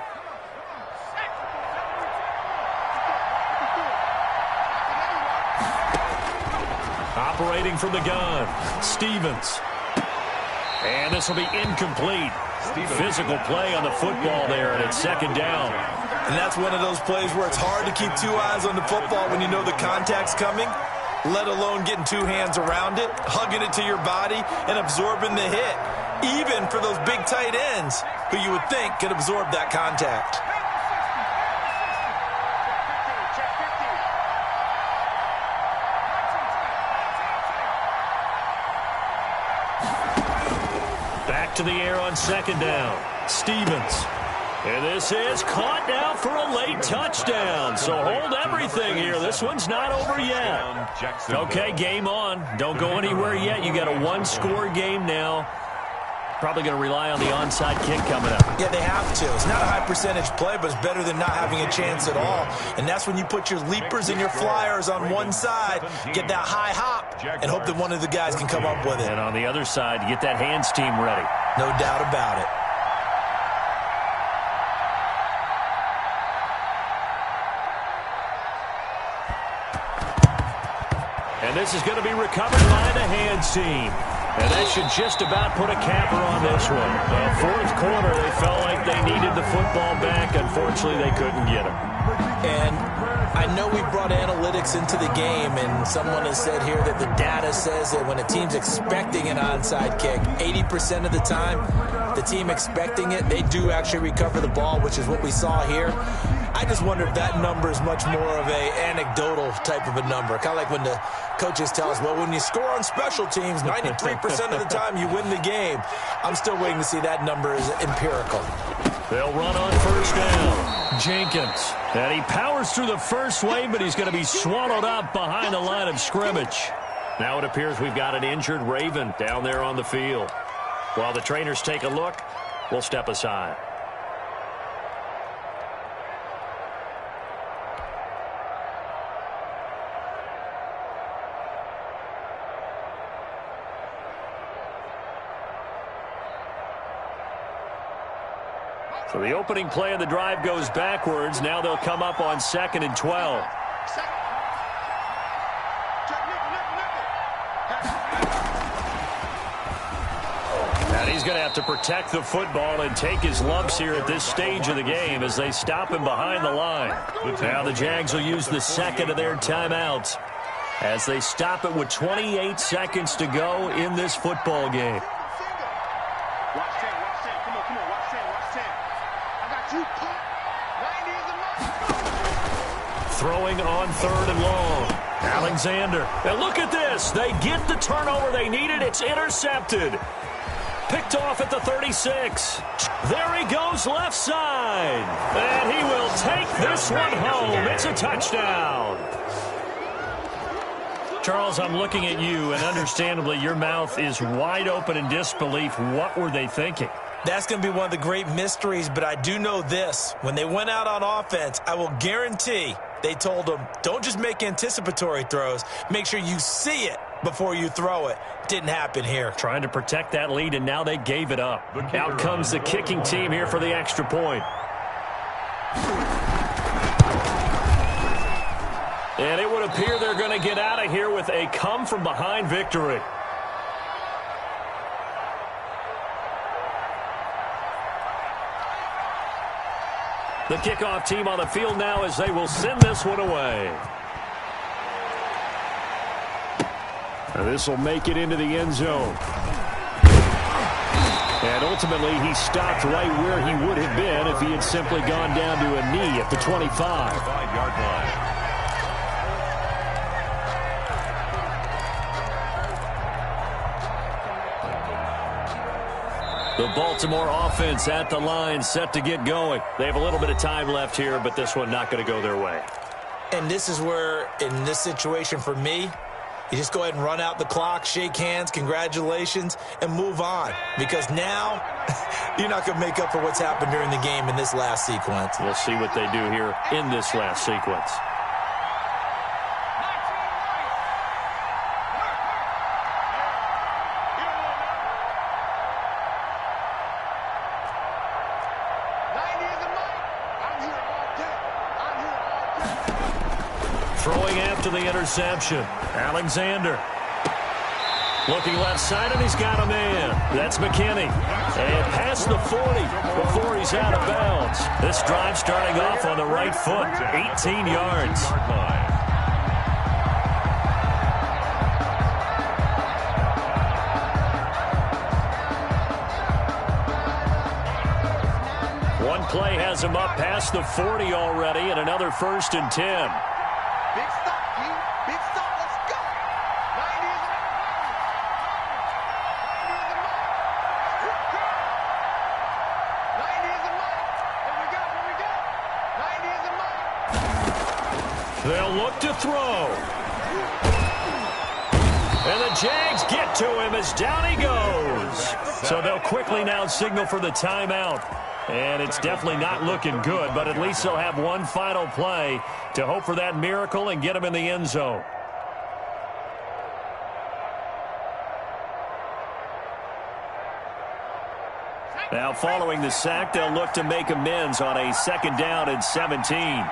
Operating from the gun, Stevens. And this will be incomplete. Physical play on the football there, and it's second down. And that's one of those plays where it's hard to keep 2 eyes on the football when you know the contact's coming, let alone getting 2 hands around it, hugging it to your body, and absorbing the hit, even for those big tight ends who you would think could absorb that contact. To the air on second down. Stevens. And this is caught now for a late touchdown. So hold everything here. This one's not over yet. Okay, game on. Don't go anywhere yet. You got a 1-score game now. Probably going to rely on the onside kick coming up. Yeah, they have to. It's not a high percentage play, but it's better than not having a chance at all. And that's when you put your leapers and your flyers on one side, get that high hop, and hope that one of the guys can come up with it. And on the other side, get that hands team ready. No doubt about it. And this is going to be recovered by the hands team. And that should just about put a capper on this one. Fourth quarter, they felt like they needed the football back. Unfortunately, they couldn't get it. And I know we brought analytics into the game, and someone has said here that the data says that when a team's expecting an onside kick, 80% of the time, the team expecting it, they do actually recover the ball, which is what we saw here. I just wonder if that number is much more of a anecdotal type of a number. Kind of like when the coaches tell us, well, when you score on special teams, 93% of the time you win the game. I'm still waiting to see that number is empirical. They'll run on first down. Jenkins. And he powers through the first wave, but he's going to be swallowed up behind the line of scrimmage. Now it appears we've got an injured Raven down there on the field. While the trainers take a look, we'll step aside. So the opening play of the drive goes backwards. Now they'll come up on 2nd and 12. And he's going to have to protect the football and take his lumps here at this stage of the game as they stop him behind the line. Now the Jags will use the second of their timeouts as they stop it with 28 seconds to go in this football game. Watch 10, watch 10. Come on, watch 10, watch 10. I got you, pop. 90 is a must. Throwing on third and long. Alexander. And look at this. They get the turnover they needed. It's intercepted. Picked off at the 36. There he goes left side. And he will take this one home. It's a touchdown. Charles, I'm looking at you, and understandably your mouth is wide open in disbelief. What were they thinking? That's going to be one of the great mysteries, but I do know this. When they went out on offense, I will guarantee they told them, don't just make anticipatory throws. Make sure you see it before you throw it. Didn't happen here. Trying to protect that lead, and now they gave it up. Out comes the kicking team here for the extra point. And it would appear they're going to get out of here with a come-from-behind victory. The kickoff team on the field now as they will send this one away. This will make it into the end zone. And ultimately, he stopped right where he would have been if he had simply gone down to a knee at the 25-yard line. The Baltimore offense at the line, set to get going. They have a little bit of time left here, but this one not going to go their way. And this is where, in this situation for me, you just go ahead and run out the clock, shake hands, congratulations, and move on. Because now, you're not going to make up for what's happened during the game in this last sequence. We'll see what they do here in this last sequence. Throwing after the interception. Alexander. Looking left side, and he's got a man. That's McKinney. And past the 40 before he's out of bounds. This drive starting off on the right foot. 18 yards. One play has him up past the 40 already, and another 1st and 10. Big stop, Q. Big stop. Let's go. 90 is a must. 90 is a must. 90 is a must. They'll look to throw. And the Jags get to him as down he goes. So they'll quickly now signal for the timeout. And it's definitely not looking good, but at least they'll have one final play to hope for that miracle and get him in the end zone. Now following the sack, they'll look to make amends on a 2nd down and 17.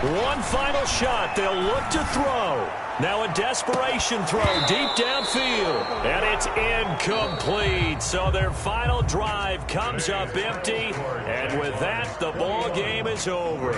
One final shot. They'll look to throw. Now a desperation throw deep downfield. And it's incomplete. So their final drive comes up empty. And with that, the ball game is over.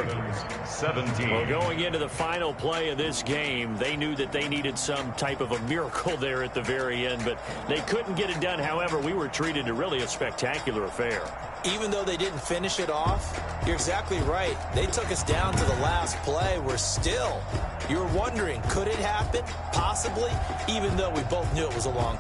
17. Well, going into the final play of this game, they knew that they needed some type of a miracle there at the very end, but they couldn't get it done. However, we were treated to really a spectacular affair. Even though they didn't finish it off, you're exactly right. They took us down to the last play. We're still, you're wondering, could it happen? Possibly, even though we both knew it was a long.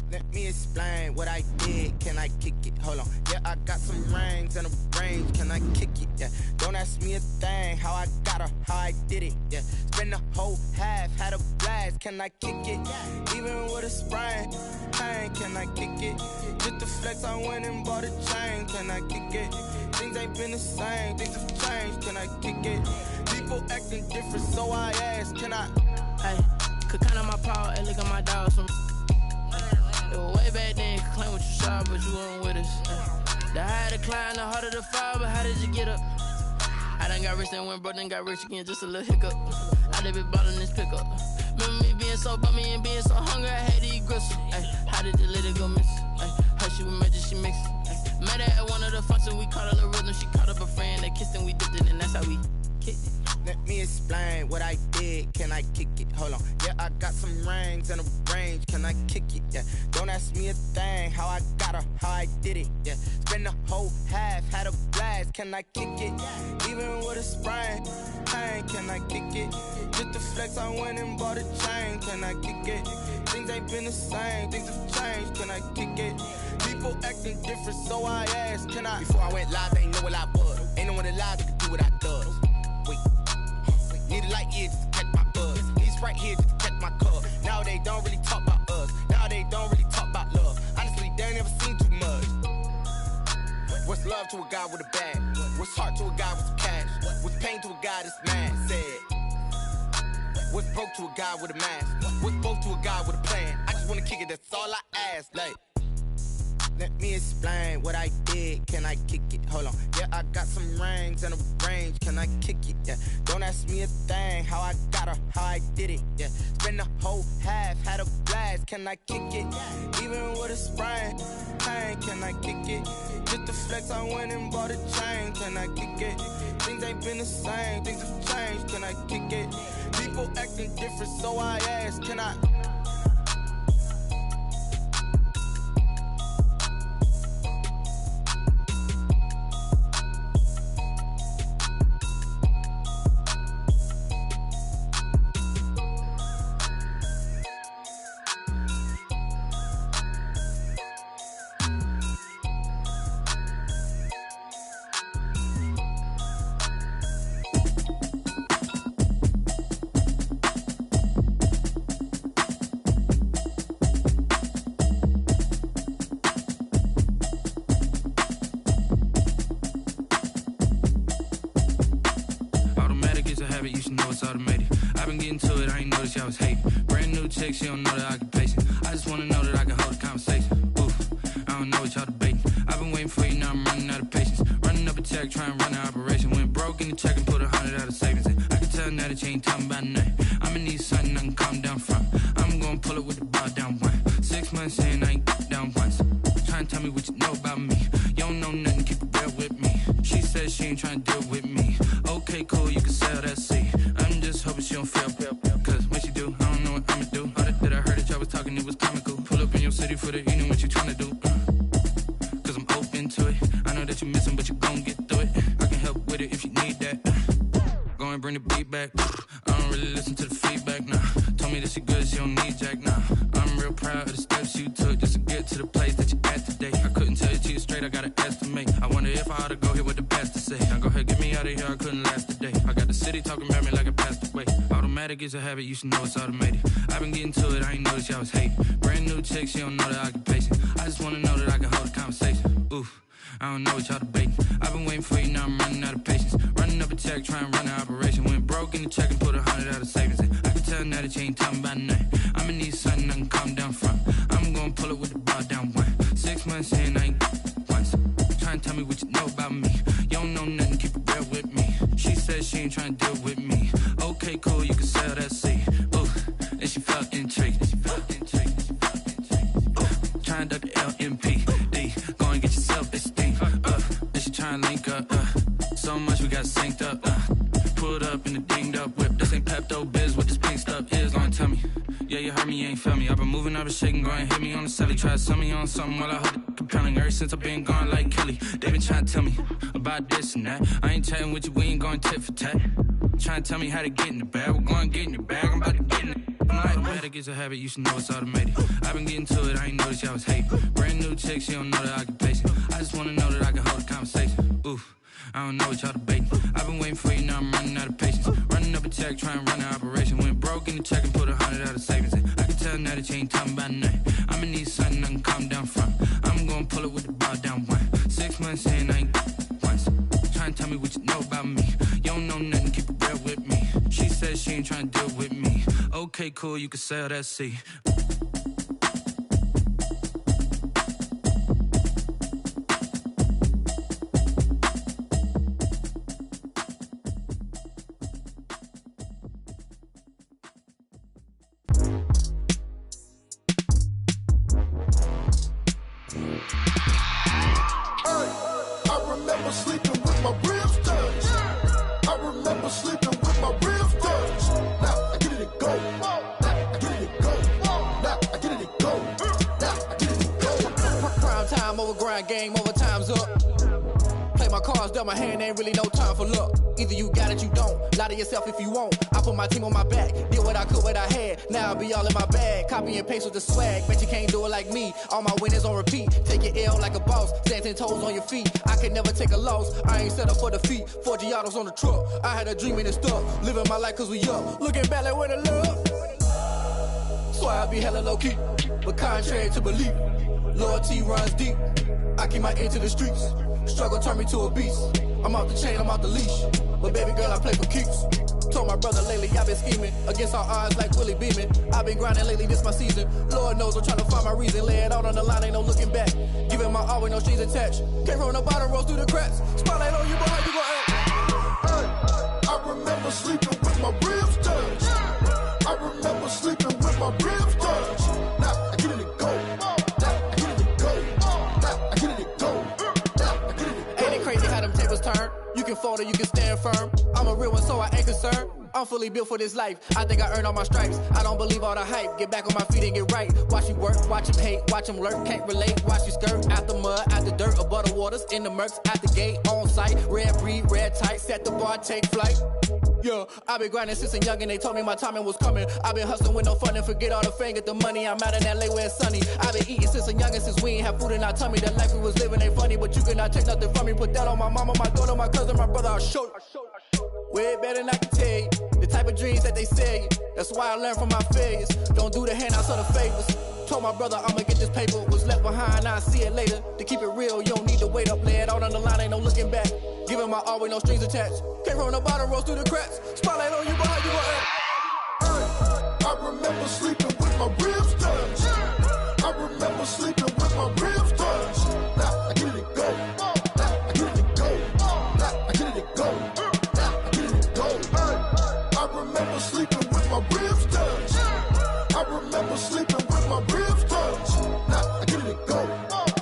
Let me explain what I did. Can I kick it? Hold on. Yeah, I got some rings and a range. Can I kick it? Yeah. Don't ask me a thing. How I got her, how I did it. Yeah. Spend the whole half, had a blast. Can I kick it? Even with a sprain, pain. Can I kick it? Just the flex, I went and bought a chain. Can I kick it? Things ain't been the same. Things have changed. Can I kick it? People acting different, so I ask. Can I? Hey, could count on my power and look at my dogs from. It was way back then, you could claim what you saw, but you weren't with us. The higher the climb, the harder the fall, but how did you get up? I done got rich and went broke, then got rich again, just a little hiccup. I done been ballin' this pickup. Remember me being so bummy and being so hungry, I had to eat gristle. Ay, how did the lady go miss? Ay, her she was magic, she mixed. Met her at one of the functions, we caught a little rhythm. She caught up a friend, they kissed and we dipped it, and that's how we kicked it. Let me explain what I did. Can I kick it? Hold on. Yeah, I got some rings and a range. Can I kick it? Yeah. Don't ask me a thing. How I got her, how I did it. Yeah. Spend the whole half, had a blast. Can I kick it? Even with a sprain. Hey, can I kick it? Just the flex, I went and bought a chain. Can I kick it? Things ain't been the same. Things have changed. Can I kick it? People acting different, so I asked. Can I? Before I went live, they ain't know what I was. Ain't no one alive that could do what I does. Wait. Need a light here just to catch my buzz. Need Sprite here just to catch my cup. Now they don't really talk about us. Now they don't really talk about love. Honestly, they ain't never seen too much. What's love to a guy with a bag? What's heart to a guy with some cash? What's pain to a guy that's mad? Said. What's broke to a guy with a mask? What's broke to a guy with a plan? I just wanna kick it, that's all I ask. Like, let me explain what I did. Can I kick it? Hold on. Yeah, I got some rings and a range. Can I kick it? Yeah. Don't ask me a thing. How I got her, how I did it. Yeah. Spend the whole half, had a blast. Can I kick it? Even with a sprain. Hey, can I kick it? Just the flex, I went and bought a chain. Can I kick it? Things ain't been the same. Things have changed. Can I kick it? People acting different, so I asked. Can I? I was hating. Brand new chick, she don't know the occupation. I just wanna know that I can hold a conversation. Oof, I don't know what y'all debating. I've been waiting for you, now I'm running out of patience. Running up a check, trying to run an operation. Went broke in the check and put 100 out of savings in. I can tell now that you ain't talking about nothing. I'ma need something I can calm down from. I'm gonna pull it with the bar down one. 6 months in, I ain't down once. Trying to tell me what you know about me. You don't know nothing, keep it real with me. She said she ain't trying to deal with me. Okay, cool, you can sell that seat. I'm just hoping she don't fail. Cause when she do, I don't know what I'ma do. All that I heard that y'all was talking, it was comical. Pull up in your city for the evening, what you tryna do? Cause I'm open to it. I know that you missing, but you gon' get through it. I can help with it if you need that. Go and bring the beat back. I don't really listen to the feedback, nah. Told me that she good, she don't need jack, nah. I'm real proud of the steps you took just to get to the place that you at today. I couldn't tell you to you straight, I gotta estimate. I wonder if I ought to go here with the pastor say. Now go ahead, get me out of here, I couldn't last today. I got the city talking about me like I passed away. Automatic is a habit, you should know it's automated. I've been getting to it, I ain't noticed y'all was hating. Brand new chick, she don't know the occupation. I just wanna know that I can hold a conversation. Oof, I don't know what y'all debating. I've been waiting for you, now I'm running out of patience. Running up a check, trying to run an operation. Went broke in the check and put 100 out of savings in. I can tell now that you ain't talking about nothing. I'ma need something I can calm down from. I'm gonna pull it with the bar down one. 6 months in, I ain't once. Trying to tell me what you know about me. You don't know nothing, keep it real with me. She said she ain't trying to deal with me. Okay, cool, you can sell that seat. Ooh, and she felt intrigued. Trying to duck the LMPD. Go and get yourself esteem. And she trying to link up. So much we got synced up. Pulled up in the dinged up whip. This ain't Pepto Biz, what this pink stuff is. Long tell me. Yeah, you heard me, you ain't felt me. I've been moving, I've been shaking, go and hit me on the celly. Try to sell me on something while I hold it compelling. Ever since I've been gone like Kelly, they been trying to tell me about this and that. I ain't chatting with you, we ain't going tit for tat. Trying to tell me how to get in the bag. We're going to get in the bag, I'm about to get in it. Automatic is a habit, you should know it's automated. I've been getting to it, I ain't noticed y'all was hating. Brand new chick, she don't know the occupation. I just wanna know that I can hold a conversation. Oof, I don't know what y'all debating. I've been waiting for you, now I'm running out of patience. Running up a check, trying to run an operation. Went broke in the check and put 100 out of savings in. I can tell now that you ain't talking about nothing. I'ma need something I can calm down from. I'm gonna pull it with the bar down one. 6 months in, I ain't once. Trying to tell me what you know about me. You don't know nothing, keep it real with me. She said she ain't trying to deal with me. Okay, cool, you can sell that seat. grind game, overtime's up. Play my cards, dealt my hand, ain't really no time for luck. Either you got it, you don't. Lie to yourself if you won't. I put my team on my back, did what I could, what I had. Now I'll be all in my bag, copy and paste with the swag. Bet you can't do it like me, all my winners on repeat. Take your L like a boss, stand 10 toes on your feet. I can never take a loss, I ain't set up for defeat. 4 Giottos on the truck, I had a dream and it stuck. Living my life cause we up, looking back like where the love. So I be hella low key, but contrary to belief, loyalty runs deep. I keep my ear to the streets. Struggle turned me to a beast. I'm off the chain, I'm off the leash. But baby girl, I play for keeps. Told my brother lately, I've been scheming against all odds like Willie Beeman. I've been grinding lately, this my season. Lord knows I'm trying to find my reason. Lay it out on the line, ain't no looking back. Giving my all with no strings attached. Came from the bottom, rose through the cracks. Spotlight on you, but how you gon' act? I remember sleeping with my ribs touched. I remember sleeping with my ribs touched. Now I get it to go. Now I get it to go. Now I get it to go. Ain't it crazy how them tables turn? You can fold or you can stand firm. I'm a real one, so I ain't concerned. I'm fully built for this life. I think I earned all my stripes. I don't believe all the hype. Get back on my feet and get right. Watch you work, watch him hate, watch him lurk. Can't relate, watch you skirt. Out the mud, out the dirt, above the waters, in the murks, out the gate, on site. Red breed, red tight, set the bar, take flight. Yeah, I been grinding since a youngin', they told me my timing was coming. I been hustling with no fun and forget all the fame, get the money. I'm out in LA where it's sunny. I been eating since a youngin', since we ain't have food in our tummy. The life we was living ain't funny, but you cannot take nothing from me. Put that on my mama, my daughter, my cousin, my brother, I'll show you. Way better than I can tell you. The type of dreams that they sell you. That's why I learned from my failures. Don't do the handouts or the favors. Told my brother I'ma get this paper. Was left behind, I'll see it later. To keep it real, you don't need to wait up. Lay it out on the line, ain't no looking back. Giving my all with no strings attached. Came from the bottom, rose through the cracks. Spotlight on you, but how you gon' act? I remember sleeping with my ribs touched. I remember sleeping with my ribs touched. Now I get it to go. Now I get it to go. Now I get it to go. Now I get it to go. I remember sleeping with my ribs touched. I remember sleeping with my ribs touched. Now I get it to go.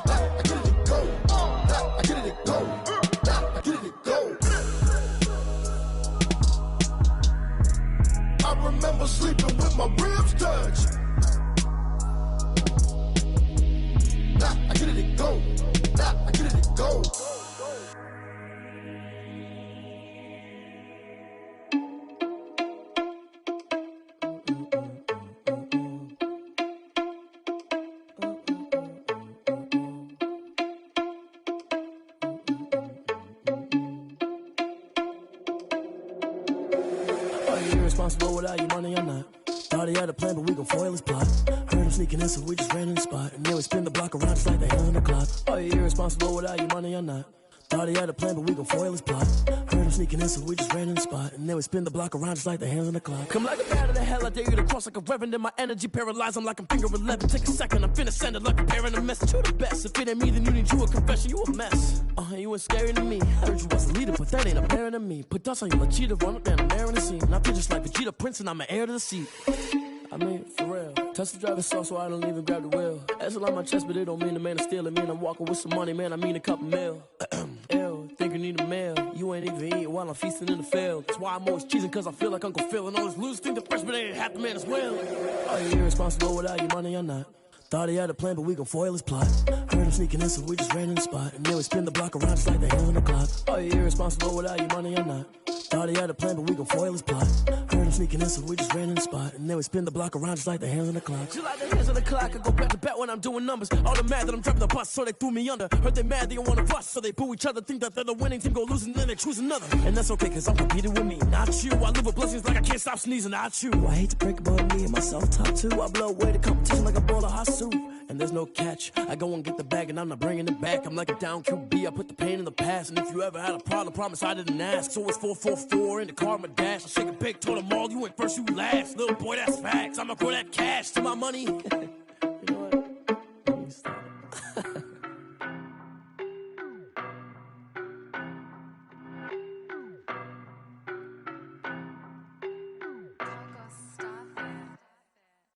Now I get it to go. Now I get it to go. Now I get it to go. I remember sleeping with my ribs touched. Now I get it to go. Now I get it to go. Are you irresponsible without your money or not? Thought he had a plan, but we gon' foil his plot. Heard him sneaking in, so we just ran in the spot. And then we spin the block around just like the hands on the clock. Are you irresponsible without your money or not? Thought he had a plan, but we gon' foil his plot. Heard him sneaking in, so we just ran in the spot. And then we spin the block around just like the hands on the clock. Come like a bat of the hell, I dare you to cross like a reverend. In my energy paralyzed, I'm like I'm finger 11. Take a second, I'm finna send it like preparing a message. You the best, if it ain't me, then you need you a confession. You a mess, you ain't scary to me. Heard you was a leader, but that ain't apparent to me. Put dust on you, Cheetah, run up down the air in the scene. And I feel just like Vegeta Prince, and I'm an heir to the seat. I mean, for real. Touch the driver's sauce so I don't even grab the wheel. That's on my chest, but it don't mean the man is stealing. Man, I'm walking with some money, man, I mean a couple mil. Ew, think you need a meal. You ain't even eating while I'm feasting in the field. That's why I'm always cheesing, cause I feel like Uncle Phil. And all those losers think the freshman ain't half the man as well. Are you irresponsible without your money or not? Thought he had a plan, but we gon' foil his plot. Heard him sneaking in, so we just ran in the spot. And then we spin the block around just like the hands on the clock. Are you irresponsible without your money or not? Thought he had a plan, but we gon' foil his plot. Heard him sneaking in, so we just ran in the spot. And then we spin the block around just like the hands on the clock. Just like the hands on the clock, I go back to back when I'm doing numbers. All the mad that I'm driving the bus, so they threw me under. Heard they mad, they don't wanna bust, so they boo each other. Think that they're the winning team, go losing, then they choose another. And that's okay, cause I'm competing with me, not you. I live with blessings like I can't stop sneezing, not you. I hate to break about me and myself top two. I blow away the competition like a bowl of hot soup. And there's no catch, I go and get the bag and I'm not bringing it back. I'm like a down QB, I put the pain in the past. And if you ever had a problem, promise I didn't ask. So it's 444 in the car, my dash. I shake a big, told them all, you ain't first, you last. Little boy, that's facts, I'ma grow that cash to my money. You know what? Let me stop.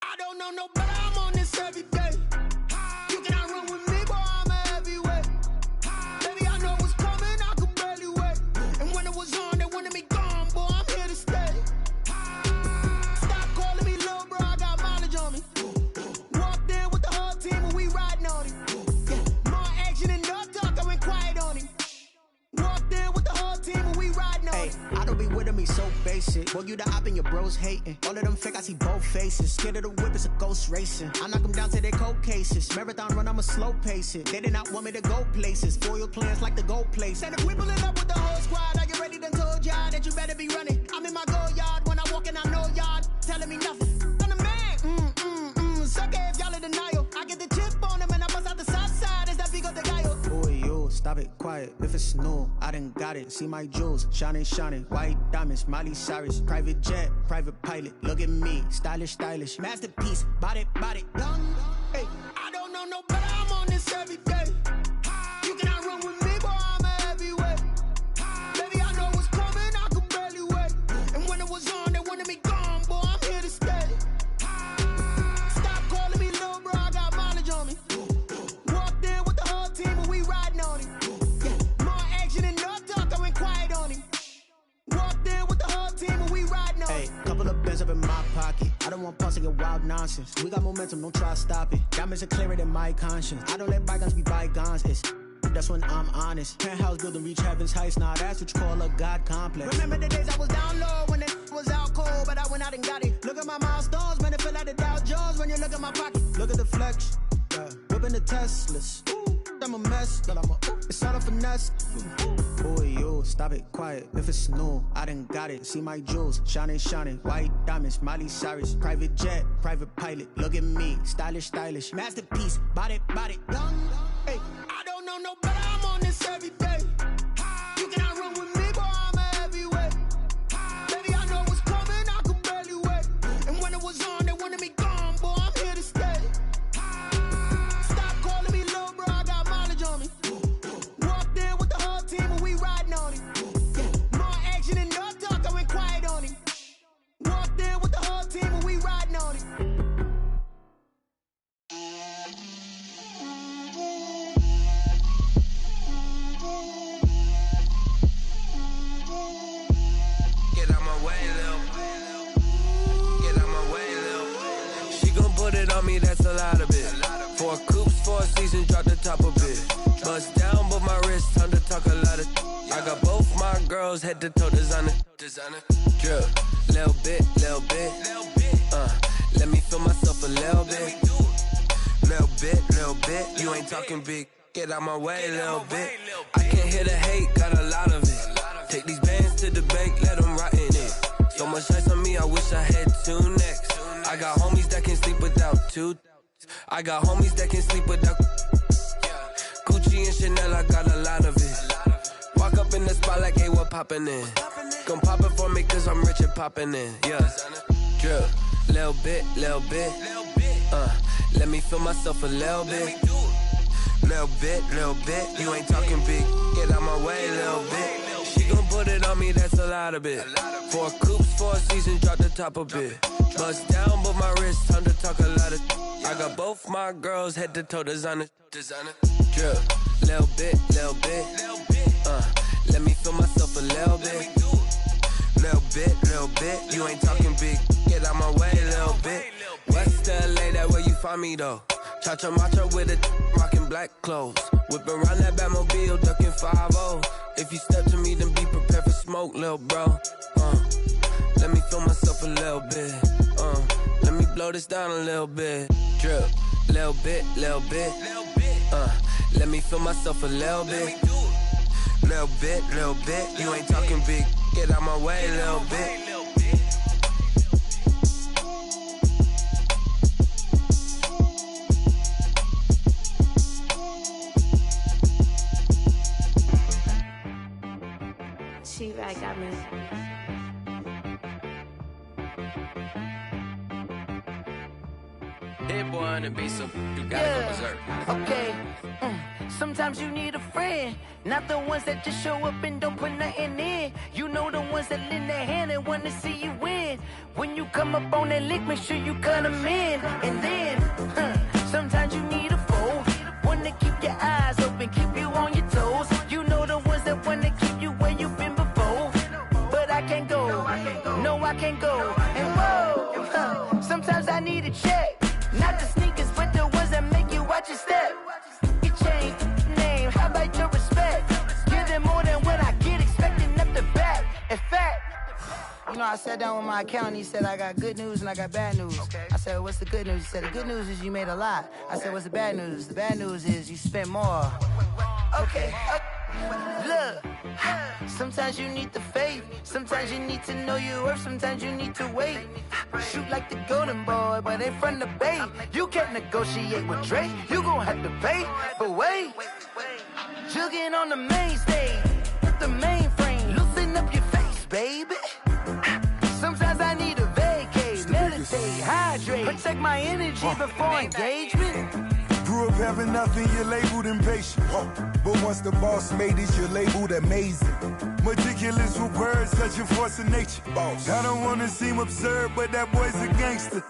I don't know no better, I'm on this every day. You cannot run with me, boy, I'm a heavyweight. Baby, I know what's coming, I could barely wait. And when it was on, they wanted me gone, boy, I'm here to stay. Stop calling me little bro, I got mileage on me. Walked in with the whole team and we riding on it. Yeah, more action than no it. Boy, you the op and your bros hating. All of them fake, I see both faces. Scared of the whip, it's a ghost racing. I knock them down to their cold cases. Marathon run, I'ma slow pace it. They did not want me to go places. Foil plans like the gold place. And if we pulling up with the whole squad, are you ready? Done told y'all that you better be running. I'm in my go yard. When I walk in, I know y'all telling me nothing. I'm the man. Suck it if y'all in denial. I get the chip on them and I bust out the south side. Is that Vigo de Gallo? Boy, yo, stop it, quiet. If it's new, I done got it. See my jewels, shining, shining. White diamonds, Miley Cyrus. Private jet, private pilot. Look at me, stylish, stylish. Masterpiece, body, done. Hey, I don't know no better. I'm on this every day. You cannot run with me, boy, I'm a heavyweight. Baby, I know what's coming, I can barely wait. And when it was on, they wanted me gone, boy, I'm here to stay. Stop calling me little bro, I got mileage on me. Walked in with the whole team and we riding on him. Yeah, more action and no talk, I went quiet on him. Walked in with the whole team and we riding on him. Hey, couple of bands up in my pocket. I don't want pause to get wild nonsense. We got momentum, don't try to stop it. Diamonds are clearer than my conscience. I don't let bygones be bygones. That's when I'm honest. Penthouse building, reach heaven's heights. Nah, that's what you call a God complex. Remember the days I was down low when it was out cold, but I went out and got it. Look at my milestones, man, it feel like the Dow Jones when you look at my pocket. Look at the flex, whipping the Teslas. I'm a mess, but it's all a finesse. Boy, yo, stop it, quiet. If it's new, I done got it. See my jewels, shining, shining. White diamonds, Miley Cyrus. Private jet, private pilot. Look at me, stylish, stylish. Masterpiece, body, done. Hey, I don't know no better. I'm on this every day. You cannot run with me, boy, I'm a heavyweight. Baby, I know what's coming, I can barely wait. And when it was on, they wanted me gone, boy, I'm here to stay. Stop calling me little bro, I got mileage on me. Walked in with the whole team and we riding on him. Yeah, more action and no talk, I went quiet on him. Walked in with the whole team and we riding on him. Get out my way, Lil. Get out my way, Lil. She gon' put it on me, that's a lot of it. 4 coops, 4 seasons, drop the top of it. Bust down, but my wrist, time to talk a lot of. I got both my girls, head to toe designer. Drip, little bit. Let me feel myself a little bit. Little bit. You ain't talking big. Get out my way, little bit. I can't hear the hate, got a lot of it. Take these bands to the bank, let them rot in it. So much ice on me, I wish I had 2 necks. I got homies that can sleep without 2. I got homies that can sleep without Gucci and Chanel, I got a lot of it. Walk up in the spot like, hey, what poppin' in? Gon' pop it for me cause I'm rich and poppin' in. Yeah, drip, little bit. Let me feel myself a little bit. Little bit. You ain't talking big. Get out my way, little bit. She gon' put it on me, that's a lot of it. 4 coops, 4 seasons, drop the top of it. Bust down, but my wrist, time to talk a lot of. I got both my girls, head to toe designer. Drip, little bit. Let me feel myself a little bit. Little bit. You ain't talking big. Get out my way, little bit. West LA, that where you find me though. Cha-cha macha with it, rockin' black clothes. Whippin' around that Batmobile, duckin' 5-0. If you step to me, then be prepared for smoke, lil' bro. Let me feel myself a little bit. Let me blow this down a little bit. Drip, little bit. Let me feel myself a little bit. Little bit. You ain't talking big. Get out my way, little bit. She-Rag got me. Hit boy on the beat, so you gotta go berserk. Okay. Sometimes you need a friend, not the ones that just show up and don't put nothing in. You know the ones that lend their hand and want to see you win. When you come up on that lick, make sure you cut them in. And then, sometimes you need a foe, one to keep your eyes open, keep you on your toes. You know the ones that want to keep you where you've been before. But I can't go, no I can't go. And whoa, sometimes I need a check. Not the sneakers, but the ones that make you watch your step. You change name, how about your respect? Give them more than what I get, expecting up the back. In fact, know, I sat down with my accountant. He said I got good news and I got bad news. Okay. I said, what's the good news? He said, the good news is you made a lot. I said, what's the bad news? The bad news is you spent more. Okay. Look, sometimes you need the faith. Sometimes you need to know your worth. Sometimes you need to wait. Shoot like the golden boy, but in front of the bay. You can't negotiate with Drake. You gon' have to pay. But wait, jugging on the main stage with the mainframe. Loosen up your face, baby. Sometimes I need a vacate, meditate, hydrate, protect my energy before engagement. Grew up having nothing, you're labeled impatient. But once the boss made it, you're labeled amazing. Meticulous with words, such a force of nature. I don't wanna seem absurd, but that boy's a gangster.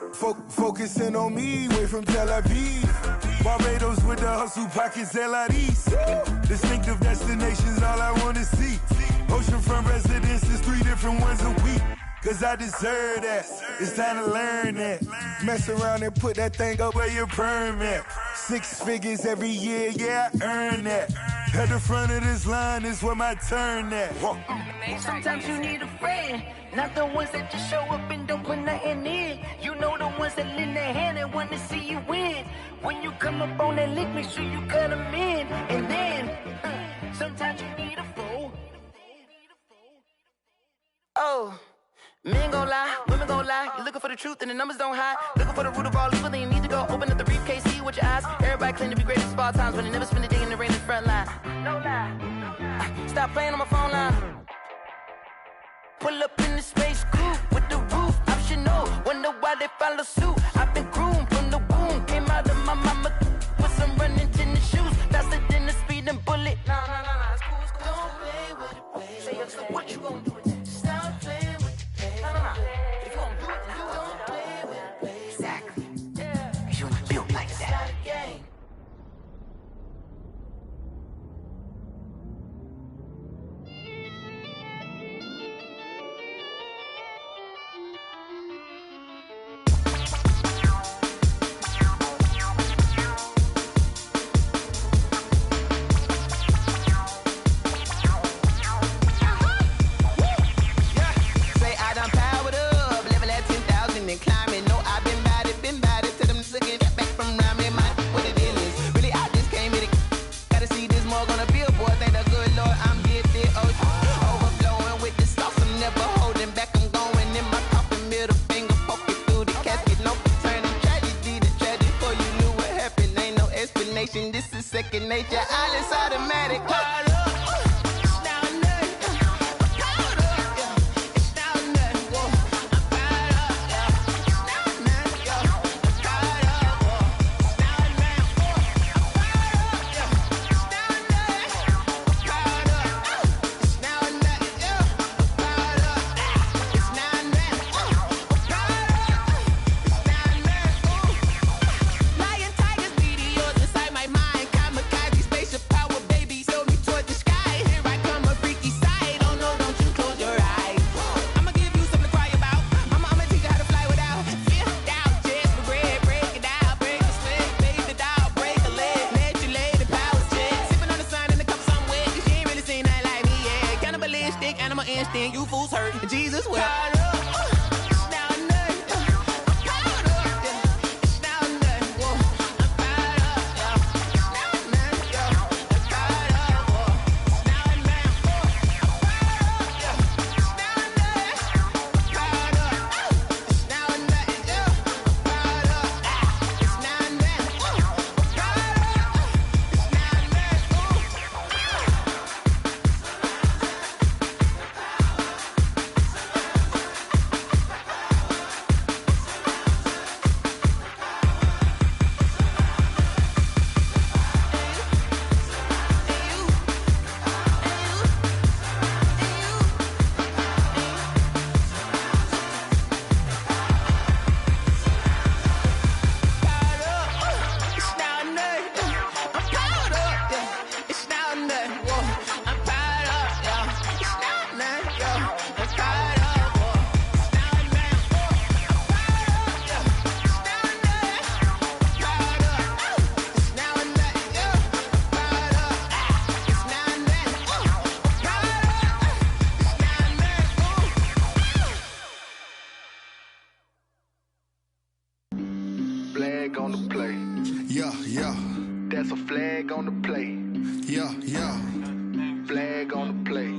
Focusing on me, way from Tel Aviv. Barbados with the hustle pockets, LIDs. Distinctive destinations, all I wanna see. Oceanfront residences, 3 different ones a week. Cause I deserve that, it's time to learn that. Mess around and put that thing up where your perm at. 6 figures every year, yeah, I earn that. At the front of this line is where my turn at. Sometimes you need a friend, not the ones that just show up and don't put nothing in. You know the ones that lend their hand and want to see you win. When you come up on that lick, make sure you cut them in. And then, sometimes you need a fool. Oh. Men gon' lie, women gon' lie. You're looking for the truth and the numbers don't hide. Looking for the root of all evil, then you need to go open up the briefcase, see with your eyes. Everybody claim to be greatest of all times, but they never spend a day in the rain in the front line. No lie. Stop playing on my phone line. Pull up in the space coupe with the roof optional. Wonder why they follow suit. I've been groomed from the womb. Came out of my mama with some running tennis shoes. Faster than the speeding bullet. Nah, it's cool, it's cool. Don't play with it, play. Say so what you gon' do with it? Stop playing with it. If you don't do it, then you don't play with it. Exactly. Cause you're not built like that. This is second nature, all is automatic. Lion, tigers, meteors inside my mind. Kamikaze, spaceship power, baby. Show me torch. flag on the play. Yeah, yeah. That's a flag on the play. Yeah, yeah. Flag on the play.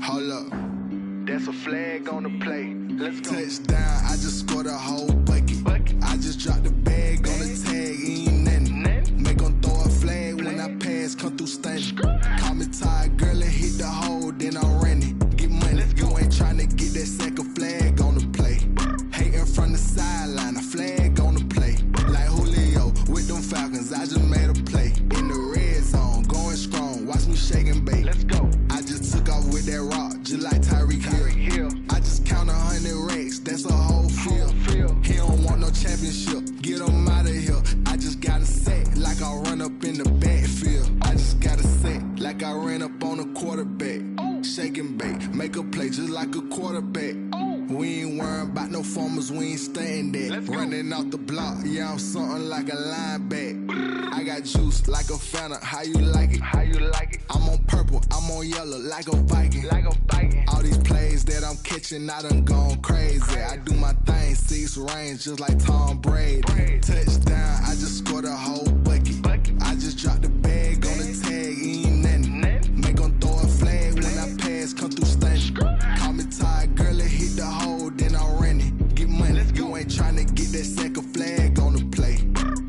Hold up. That's a flag on the play. Let's go. Touchdown, I just scored a whole bucket. I just dropped the bag on the tag, ain't nothing. Make them throw a flag when I pass, come through stunning. Call me tired, girl, and hit the hole, then I'm running. Get money, you ain't trying to get that second flag on the play. Hating from the sideline, a flag on the play. Like Julio with them Falcons, I just made a play. In the red zone, going strong, watch me shake and bake. Let's go. I just took off with that rock, just like Tyreek Hill. I just count 100 racks, that's a whole field. He don't want no championship, get him out of here. I just got a set, like I run up in the backfield. I just got a set, like I ran up on a quarterback. Shake and bake, make a play just like a quarterback. We ain't worrying about no formers, we ain't staying there. Running off the block, yeah, I'm something like a linebacker. I got juice like a Fanta, how you like it? How you like it? I'm on purple, I'm on yellow, like a Viking. Like a Viking. All these plays that I'm catching, I done gone crazy. I do my thing, 6 range, just like Tom Brady. Touchdown, I just scored a whole bucket. I just dropped the bag on the tag, ain't nothing. Make them throw a flag when I pass, come through stunning. Call me tired, girl, and hit the hole, then I'm running. Get money, you ain't trying to get that second flag on the play.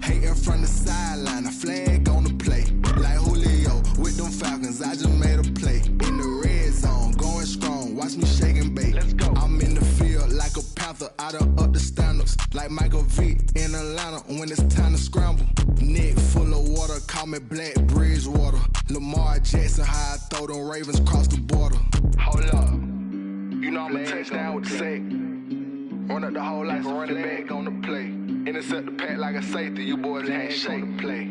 Hating from the sideline, a flag on the play. Like Julio with them Falcons, I just made a play. In the red zone, going strong, watch me shake and bake. Let's go. I'm in the field like a Panther, I done up the standards. Like Michael Vick in Atlanta when it's time to scramble. Neck full of water, call me Black Bridgewater. Lamar Jackson, how I throw them Ravens cross the border. Hold up. You know I'm a touchdown with the sack. Run up the hole like a running back on the play. Intercept the pack like a safety. You boys handshake on the play.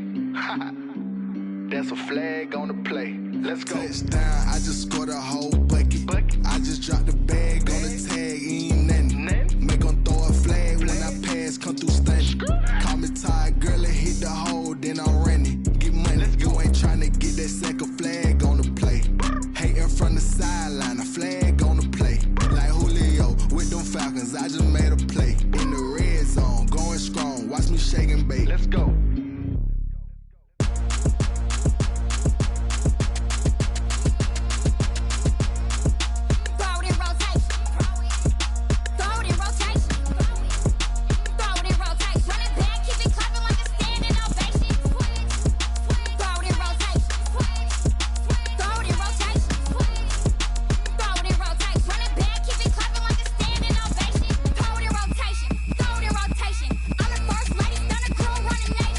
That's a flag on the play. Let's go. Touchdown, I just scored a whole bucket. I just dropped the bag on the tag, ain't nothing. Make them throw a flag when I pass, come through stunning. Call me tired, girl, and hit the hole, then I'm running. Get money, you ain't trying to get that second flag on the play. Hating from the sideline, a flag on the play. Like Julio with them Falcons, I just made a play. In the red zone, going strong, watch me shake and bake. Let's go. Rotation. I'm the first lady, done a crew running nation.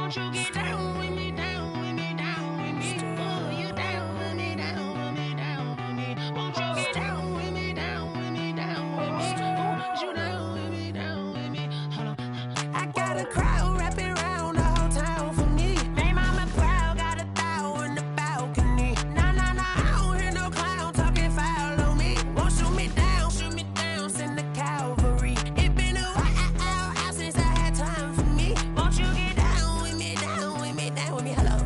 Won't you get down with me, down with me, down with me? Oh, you down with me, down with me, down with me. Won't you get down with me, down with me, down with me? Oh, you down with me, down with me? Hold on. I got a crowd wrapping around the whole town for me. They mama proud, got a thou in the balcony. Nah, nah, nah, I don't hear no clown talking foul on me. Won't shoot me down, send the cavalry. It been a while since I had time for me. Won't you get down with me, down with me, down with me? Hello.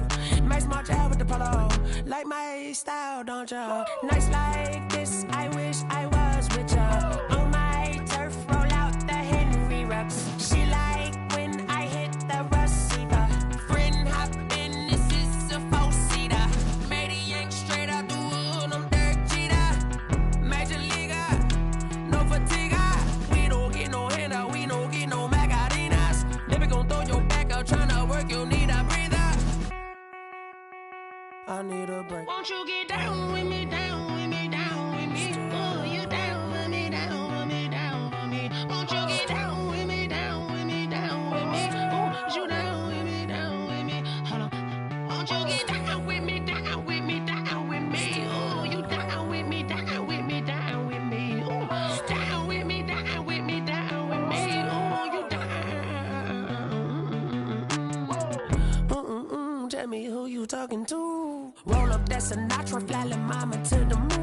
Nice march out with the polo. Like my style, don't ya? Nice like this, I wish I was with ya. On my turf, roll out the Henry Rux. She like when I hit the receiver. Friend hop in, this is a four-seater. Made a yank straight out the wood, I'm Derek Jeter. Major leaguer, no fatigue. We don't get no handout, we don't get no Macarinas. They be gon' throw your back out, tryna work, you need a breather. I need a break. Won't you get down with me, down with me, down with me? Oh, you down with me, down with me, down with me? Won't you get down with me, down with me, down with me? Oh, you down with me, down with me? Hold on. Won't you get down with me, down with me, down with me? Oh, you down with me, down with me, down with me? Oh, down with me, down with me, down with me? Oh, you down. Tell me who you talking to. Roll up that Sinatra, fly la mama to the moon.